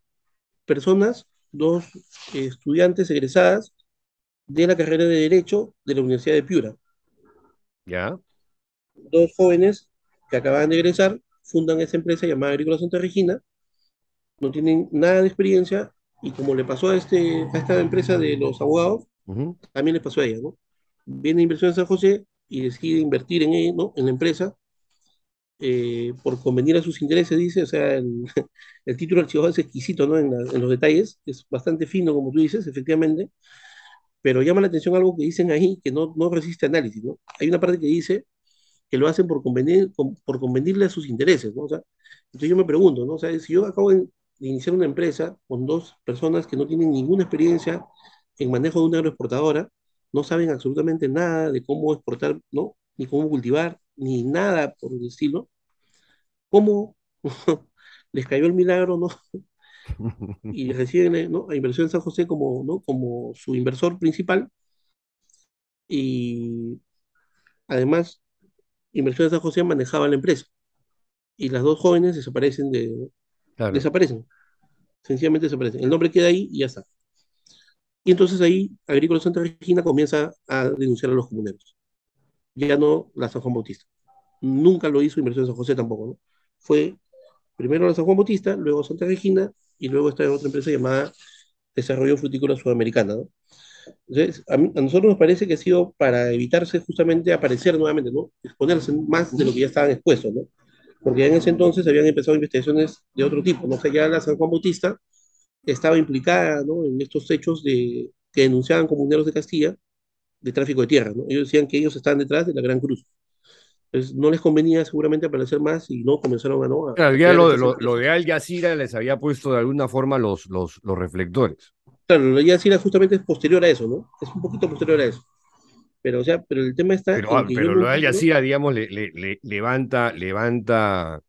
personas, dos estudiantes egresadas de la carrera de Derecho de la Universidad de Piura. Ya. Dos jóvenes que acaban de egresar fundan esa empresa llamada Agrícola Santa Regina, no tienen nada de experiencia y como le pasó a esta empresa de los abogados, Ujú. también les pasó a ella, ¿no? Viene Inversión de San José y decide invertir en ella, ¿no? En la empresa por convenir a sus intereses, dice, o sea, el título archivado es exquisito, ¿no? En los detalles, es bastante fino, como tú dices, efectivamente, pero llama la atención algo que dicen ahí que no resiste análisis, ¿no? Hay una parte que dice que lo hacen por convenirle a sus intereses, ¿no? O sea, entonces yo me pregunto, ¿no? O sea, si yo acabo de iniciar una empresa con dos personas que no tienen ninguna experiencia en manejo de una agroexportadora, no saben absolutamente nada de cómo exportar, ¿no? Ni cómo cultivar, ni nada por el estilo, ¿cómo les cayó el milagro, ¿no? Y reciben, ¿no? A Inversión en San José como, ¿no? Como su inversor principal y además Inversión en San José manejaba la empresa y las dos jóvenes Claro. desaparecen, sencillamente desaparecen. El nombre queda ahí y ya está. Y entonces ahí Agrícola Santa Regina comienza a denunciar a los comuneros. Ya no la San Juan Bautista. Nunca lo hizo Inversión San José tampoco, ¿no? Fue primero la San Juan Bautista, luego Santa Regina y luego está otra empresa llamada Desarrollo Frutícola Sudamericana, ¿no? Entonces, a nosotros nos parece que ha sido para evitarse justamente aparecer nuevamente, ¿no? Exponerse más de lo que ya estaban expuestos, ¿no? Porque en ese entonces habían empezado investigaciones de otro tipo, ¿no? O sea, ya la San Juan Bautista estaba implicada, ¿no? En estos hechos que denunciaban comuneros de Castilla de tráfico de tierra, ¿no? Ellos decían que ellos estaban detrás de la Gran Cruz. Entonces, no les convenía seguramente aparecer más y no comenzaron Claro, a ya crear estas lo empresas. de Al Jazeera les había puesto de alguna forma los reflectores. Claro, la ya Sira justamente es posterior a eso, ¿no? Es un poquito posterior a eso. Pero, o sea, pero el tema está Pero, en que yo pero no lo de Al entiendo. Jazeera, digamos, le levanta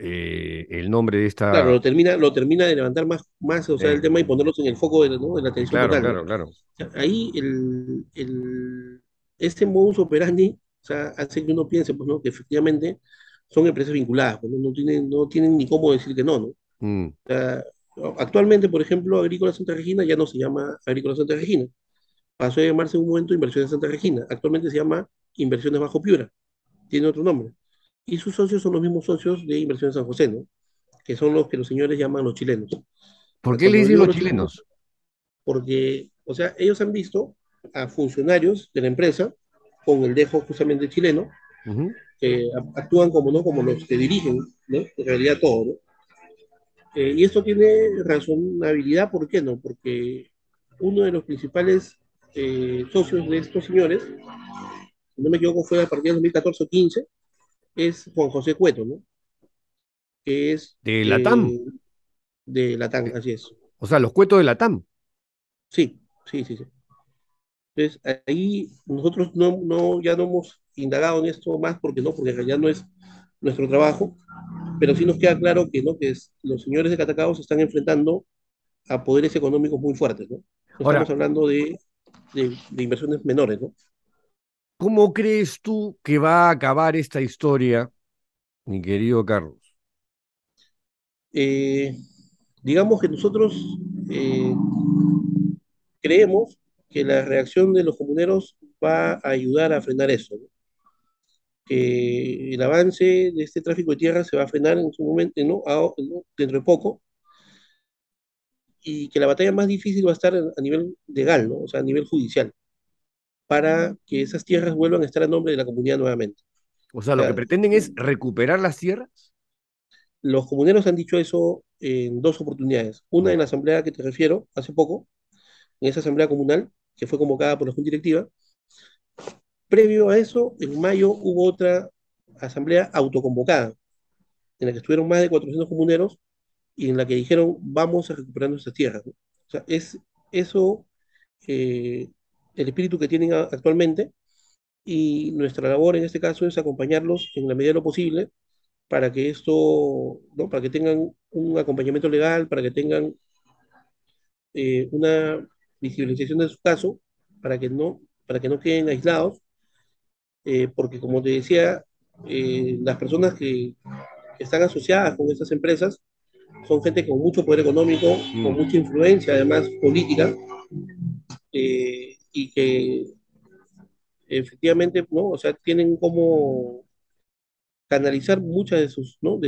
el nombre de Claro, esta... lo termina de levantar más, o sea, el eh, tema y ponerlos en el foco ¿no? de la atención claro, total, ¿no? claro, claro. Sea, ahí este modus operandi, o sea, hace que uno piense, pues, ¿no? Que efectivamente son empresas vinculadas, pues, ¿no? No tienen ni cómo decir que no, ¿no? O Mm. sea, actualmente, por ejemplo, Agrícola Santa Regina ya no se llama Agrícola Santa Regina, pasó a llamarse en un momento Inversiones Santa Regina, actualmente se llama Inversiones Bajo Piura, tiene otro nombre. Y sus socios son los mismos socios de Inversiones San José, ¿no? Que son los que los señores llaman los chilenos. O ¿Por sea, qué le cuando dicen digo los los chilenos, chilenos? porque, o sea, ellos han visto a funcionarios de la empresa con el dejo justamente chileno, Ujú. que actúan como, ¿no? Como los que dirigen, ¿no? En realidad todo, ¿no? Y esto tiene razonabilidad, ¿por qué no? Porque uno de los principales socios de estos señores, si no me equivoco, fue a partir del 2014 o 15, es Juan José Cueto, ¿no? Que es De Latam. de Latam, Eh, así es. O sea, los cuetos de Latam. Sí, sí, sí, sí. Entonces, ahí nosotros ya no hemos indagado en esto más porque en realidad no es nuestro trabajo, pero sí nos queda claro que, ¿no? Los señores de Catacao se están enfrentando a poderes económicos muy fuertes, ¿no? No estamos Ahora, hablando de inversiones menores, ¿no? ¿cómo crees tú que va a acabar esta historia, mi querido Carlos? Eh, digamos que nosotros eh, creemos que la reacción de los comuneros va a ayudar a frenar eso, ¿no? Que el avance de este tráfico de tierra se va a frenar en su momento, ¿no? ¿no? Dentro de poco, y que la batalla más difícil va a estar a nivel legal, ¿no? O sea, a nivel judicial, para que esas tierras vuelvan a estar a nombre de la comunidad nuevamente. O sea, O lo que sea, pretenden es recuperar las tierras. los comuneros han dicho eso en dos oportunidades. Una Mm. en la asamblea que te refiero, hace poco, en esa asamblea comunal, que fue convocada por la Junta Directiva. Previo a eso, en mayo hubo otra asamblea autoconvocada, en la que estuvieron más de 400 comuneros y en la que dijeron, vamos a recuperar nuestras tierras, ¿no? O sea, es eso eh, el espíritu que tienen actualmente, y nuestra labor en este caso es acompañarlos en la medida de lo posible para que esto, ¿no? Para que tengan un acompañamiento legal, para que tengan una visibilización de su caso, para que no queden aislados, porque como te decía, las personas que están asociadas con estas empresas son gente con mucho poder económico, con Mm. mucha influencia además política, y que efectivamente, ¿no? O sea, tienen como canalizar muchas de sus, ¿no?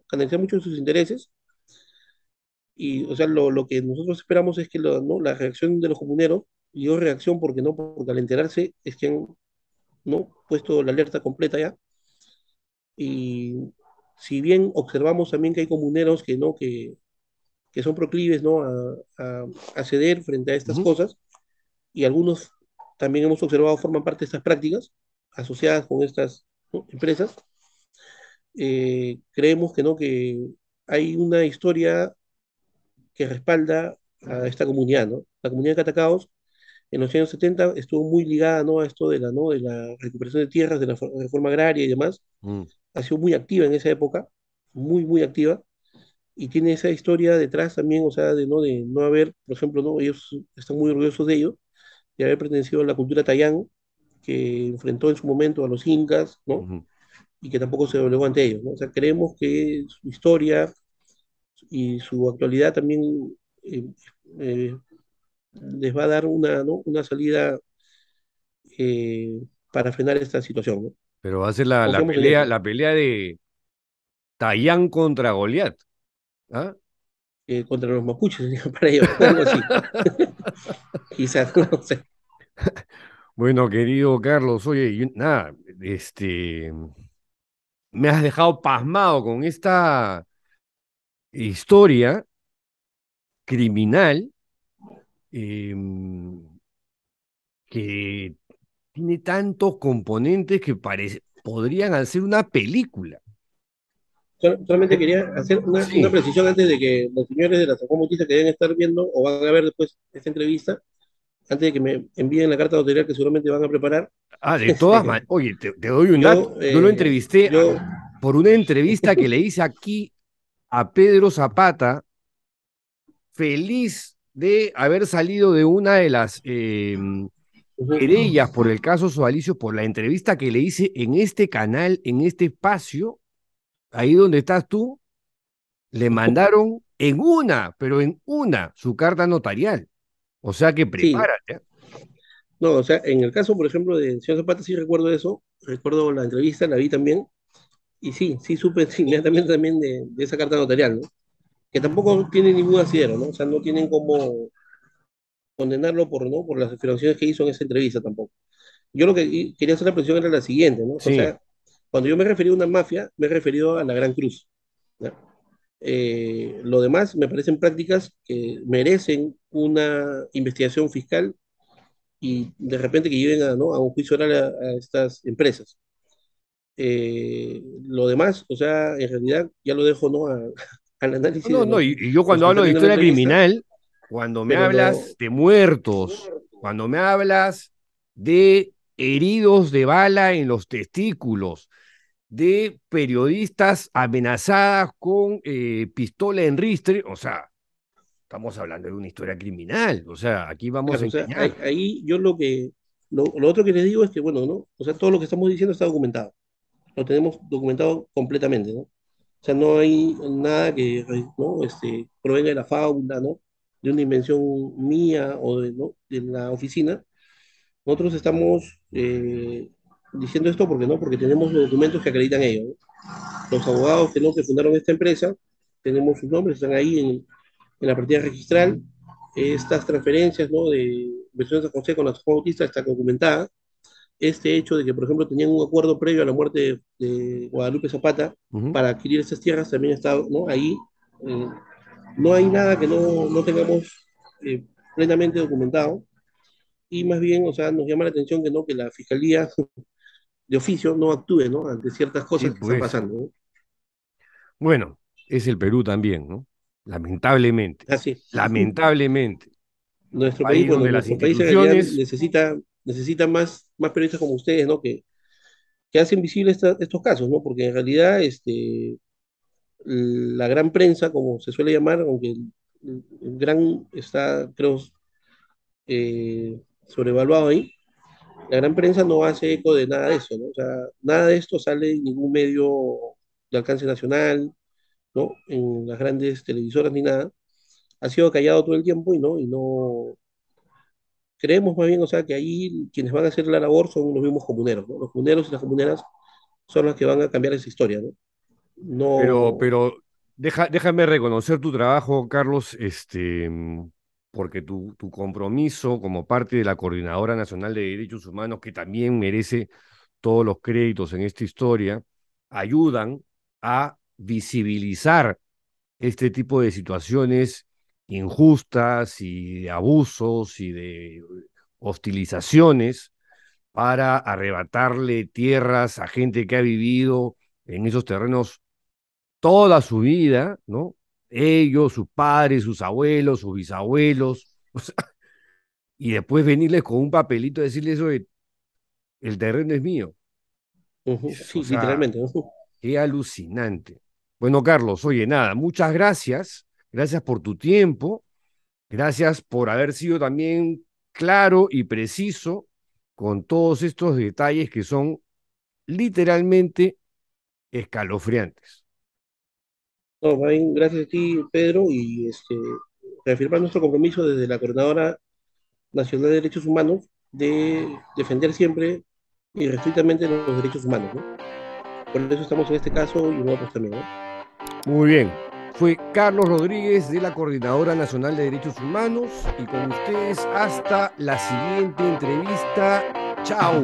Canalizar muchos de sus intereses. Y, o sea, lo que nosotros esperamos es que ¿no? La reacción de los comuneros, y yo reacción porque no, porque al enterarse es que han, ¿no? Puesto la alerta completa ya. Y si bien observamos también que hay comuneros que, ¿no? Que son proclives, ¿no? A ceder frente a estas Ujú. cosas, y algunos también hemos observado forman parte de estas prácticas asociadas con estas, ¿no? Empresas. Creemos que no, que hay una historia que respalda a esta comunidad, ¿no? La comunidad de Catacaos en los años 70 estuvo muy ligada, ¿no? A esto de ¿no? De la recuperación de tierras, de la reforma agraria y demás. Mm. Ha sido muy activa en esa época, muy, muy activa, y tiene esa historia detrás también, o sea, de no haber, por ejemplo, ¿no? Ellos están muy orgullosos de ello, de haber pertenecido a la cultura tayán, que enfrentó en su momento a los incas, ¿no? Ujú. Y que tampoco se doblegó ante ellos, ¿no? O sea, creemos que su historia y su actualidad también eh, eh, les va a dar una, ¿no? Una salida para frenar esta situación, ¿no? Pero va a ser Confiamos en eso, la pelea de Tayán contra Goliat. ¿Ah? contra los mapuches, para ellos, algo así, quizás, no sé. Bueno, querido Carlos, oye, nada, me has dejado pasmado con esta historia criminal, em, que tiene tantos componentes que podrían hacer una película. Solamente quería hacer una Sí. precisión antes de que los señores de la Sacó Motiza que deben estar viendo o van a ver después esta entrevista, antes de que me envíen la carta notarial que seguramente van a preparar. Ah, de todas Este, maneras, oye, te doy un dato. yo, Yo lo entrevisté yo, por una entrevista que le hice aquí a Pedro Zapata, feliz de haber salido de una de las querellas por el caso Sodalicio, por la entrevista que le hice en este canal, en este espacio, ahí donde estás tú, le mandaron pero en una, su carta notarial. O sea que Sí, prepárate. no, o sea, en el caso, por ejemplo, del señor Zapata, sí recuerdo eso, recuerdo la entrevista, la vi también, y sí, sí supe sí, inmediatamente también de esa carta notarial, ¿no? Que tampoco tiene ningún asidero, ¿no? O sea, no tienen cómo condenarlo por, ¿no? por las afirmaciones que hizo en esa entrevista tampoco. Yo lo que quería hacer la presión era la siguiente, ¿no? O Sí, sea, cuando yo me referí a una mafia, me he referido a la Gran Cruz, ¿ya? Lo demás me parecen prácticas que merecen una investigación fiscal y de repente que lleven a, ¿no? a un juicio oral a estas empresas. Lo demás, o sea, en realidad ya lo dejo, ¿no? al análisis no, de no, y yo los cuando que hablo están de viendo la historia entrevista, criminal, cuando me pero hablas de muertos, cuando me hablas de heridos de bala en los testículos, de periodistas amenazadas con pistola en ristre, o sea, estamos hablando de una historia criminal, o sea, aquí vamos a claro, o sea, engañar. ahí yo lo otro que les digo es que, bueno, ¿no? O sea, todo lo que estamos diciendo está documentado, lo tenemos documentado completamente, ¿no? O sea, no hay nada que, ¿no? Provenga de la fábula, ¿no? De una invención mía o de, ¿no? de la oficina. Nosotros estamos diciendo esto porque, ¿no? Porque tenemos los documentos que acreditan ello, ¿no? Los abogados que, ¿no? que fundaron esta empresa, tenemos sus nombres, están ahí en la partida registral. Estas transferencias, ¿no? de inversiones de José con la Juan Bautista está documentada. Este hecho de que, por ejemplo, tenían un acuerdo previo a la muerte de Guadalupe Zapata Ujú. para adquirir estas tierras también está, ¿no? ahí. Eh, no hay nada que no tengamos eh, plenamente documentado y más bien, o sea, nos llama la atención que no, que la fiscalía de oficio no actúe, ¿no? Ante ciertas Sí, cosas que están pues, pasando, ¿no? bueno, es el Perú también, ¿no? Lamentablemente, Así. lamentablemente, Nuestro país, país bueno, donde las nuestro país en realidad instituciones, necesita más periodistas como ustedes, ¿no? Que hacen visibles estos casos, ¿no? Porque en realidad, la gran prensa, como se suele llamar, aunque el gran está, creo, sobrevaluado ahí, la gran prensa no hace eco de nada de eso, ¿no? O sea, nada de esto sale en ningún medio de alcance nacional, ¿no? En las grandes televisoras ni nada. Ha sido callado todo el tiempo y no creemos más bien, o sea, que ahí quienes van a hacer la labor son los mismos comuneros, ¿no? Los comuneros y las comuneras son los que van a cambiar esa historia, ¿no? No, pero déjame reconocer tu trabajo, Carlos, porque tu compromiso como parte de la Coordinadora Nacional de Derechos Humanos, que también merece todos los créditos en esta historia, ayudan a visibilizar este tipo de situaciones injustas y de abusos y de hostilizaciones para arrebatarle tierras a gente que ha vivido en esos terrenos toda su vida, ¿no? Ellos, sus padres, sus abuelos, sus bisabuelos, o sea, y después venirles con un papelito y decirles, oye, el terreno es mío. O sí, sea, literalmente, ¿no? qué alucinante. Bueno, Carlos, oye, nada, muchas gracias. Gracias por tu tiempo. Gracias por haber sido también claro y preciso con todos estos detalles que son literalmente escalofriantes. No, más bien, gracias a ti, Pedro, y reafirmar nuestro compromiso desde la Coordinadora Nacional de Derechos Humanos de defender siempre y restrictamente los derechos humanos, ¿no? Por eso estamos en este caso y en otros también, ¿no? Muy bien. Fue Carlos Rodríguez de la Coordinadora Nacional de Derechos Humanos y con ustedes hasta la siguiente entrevista. Chao.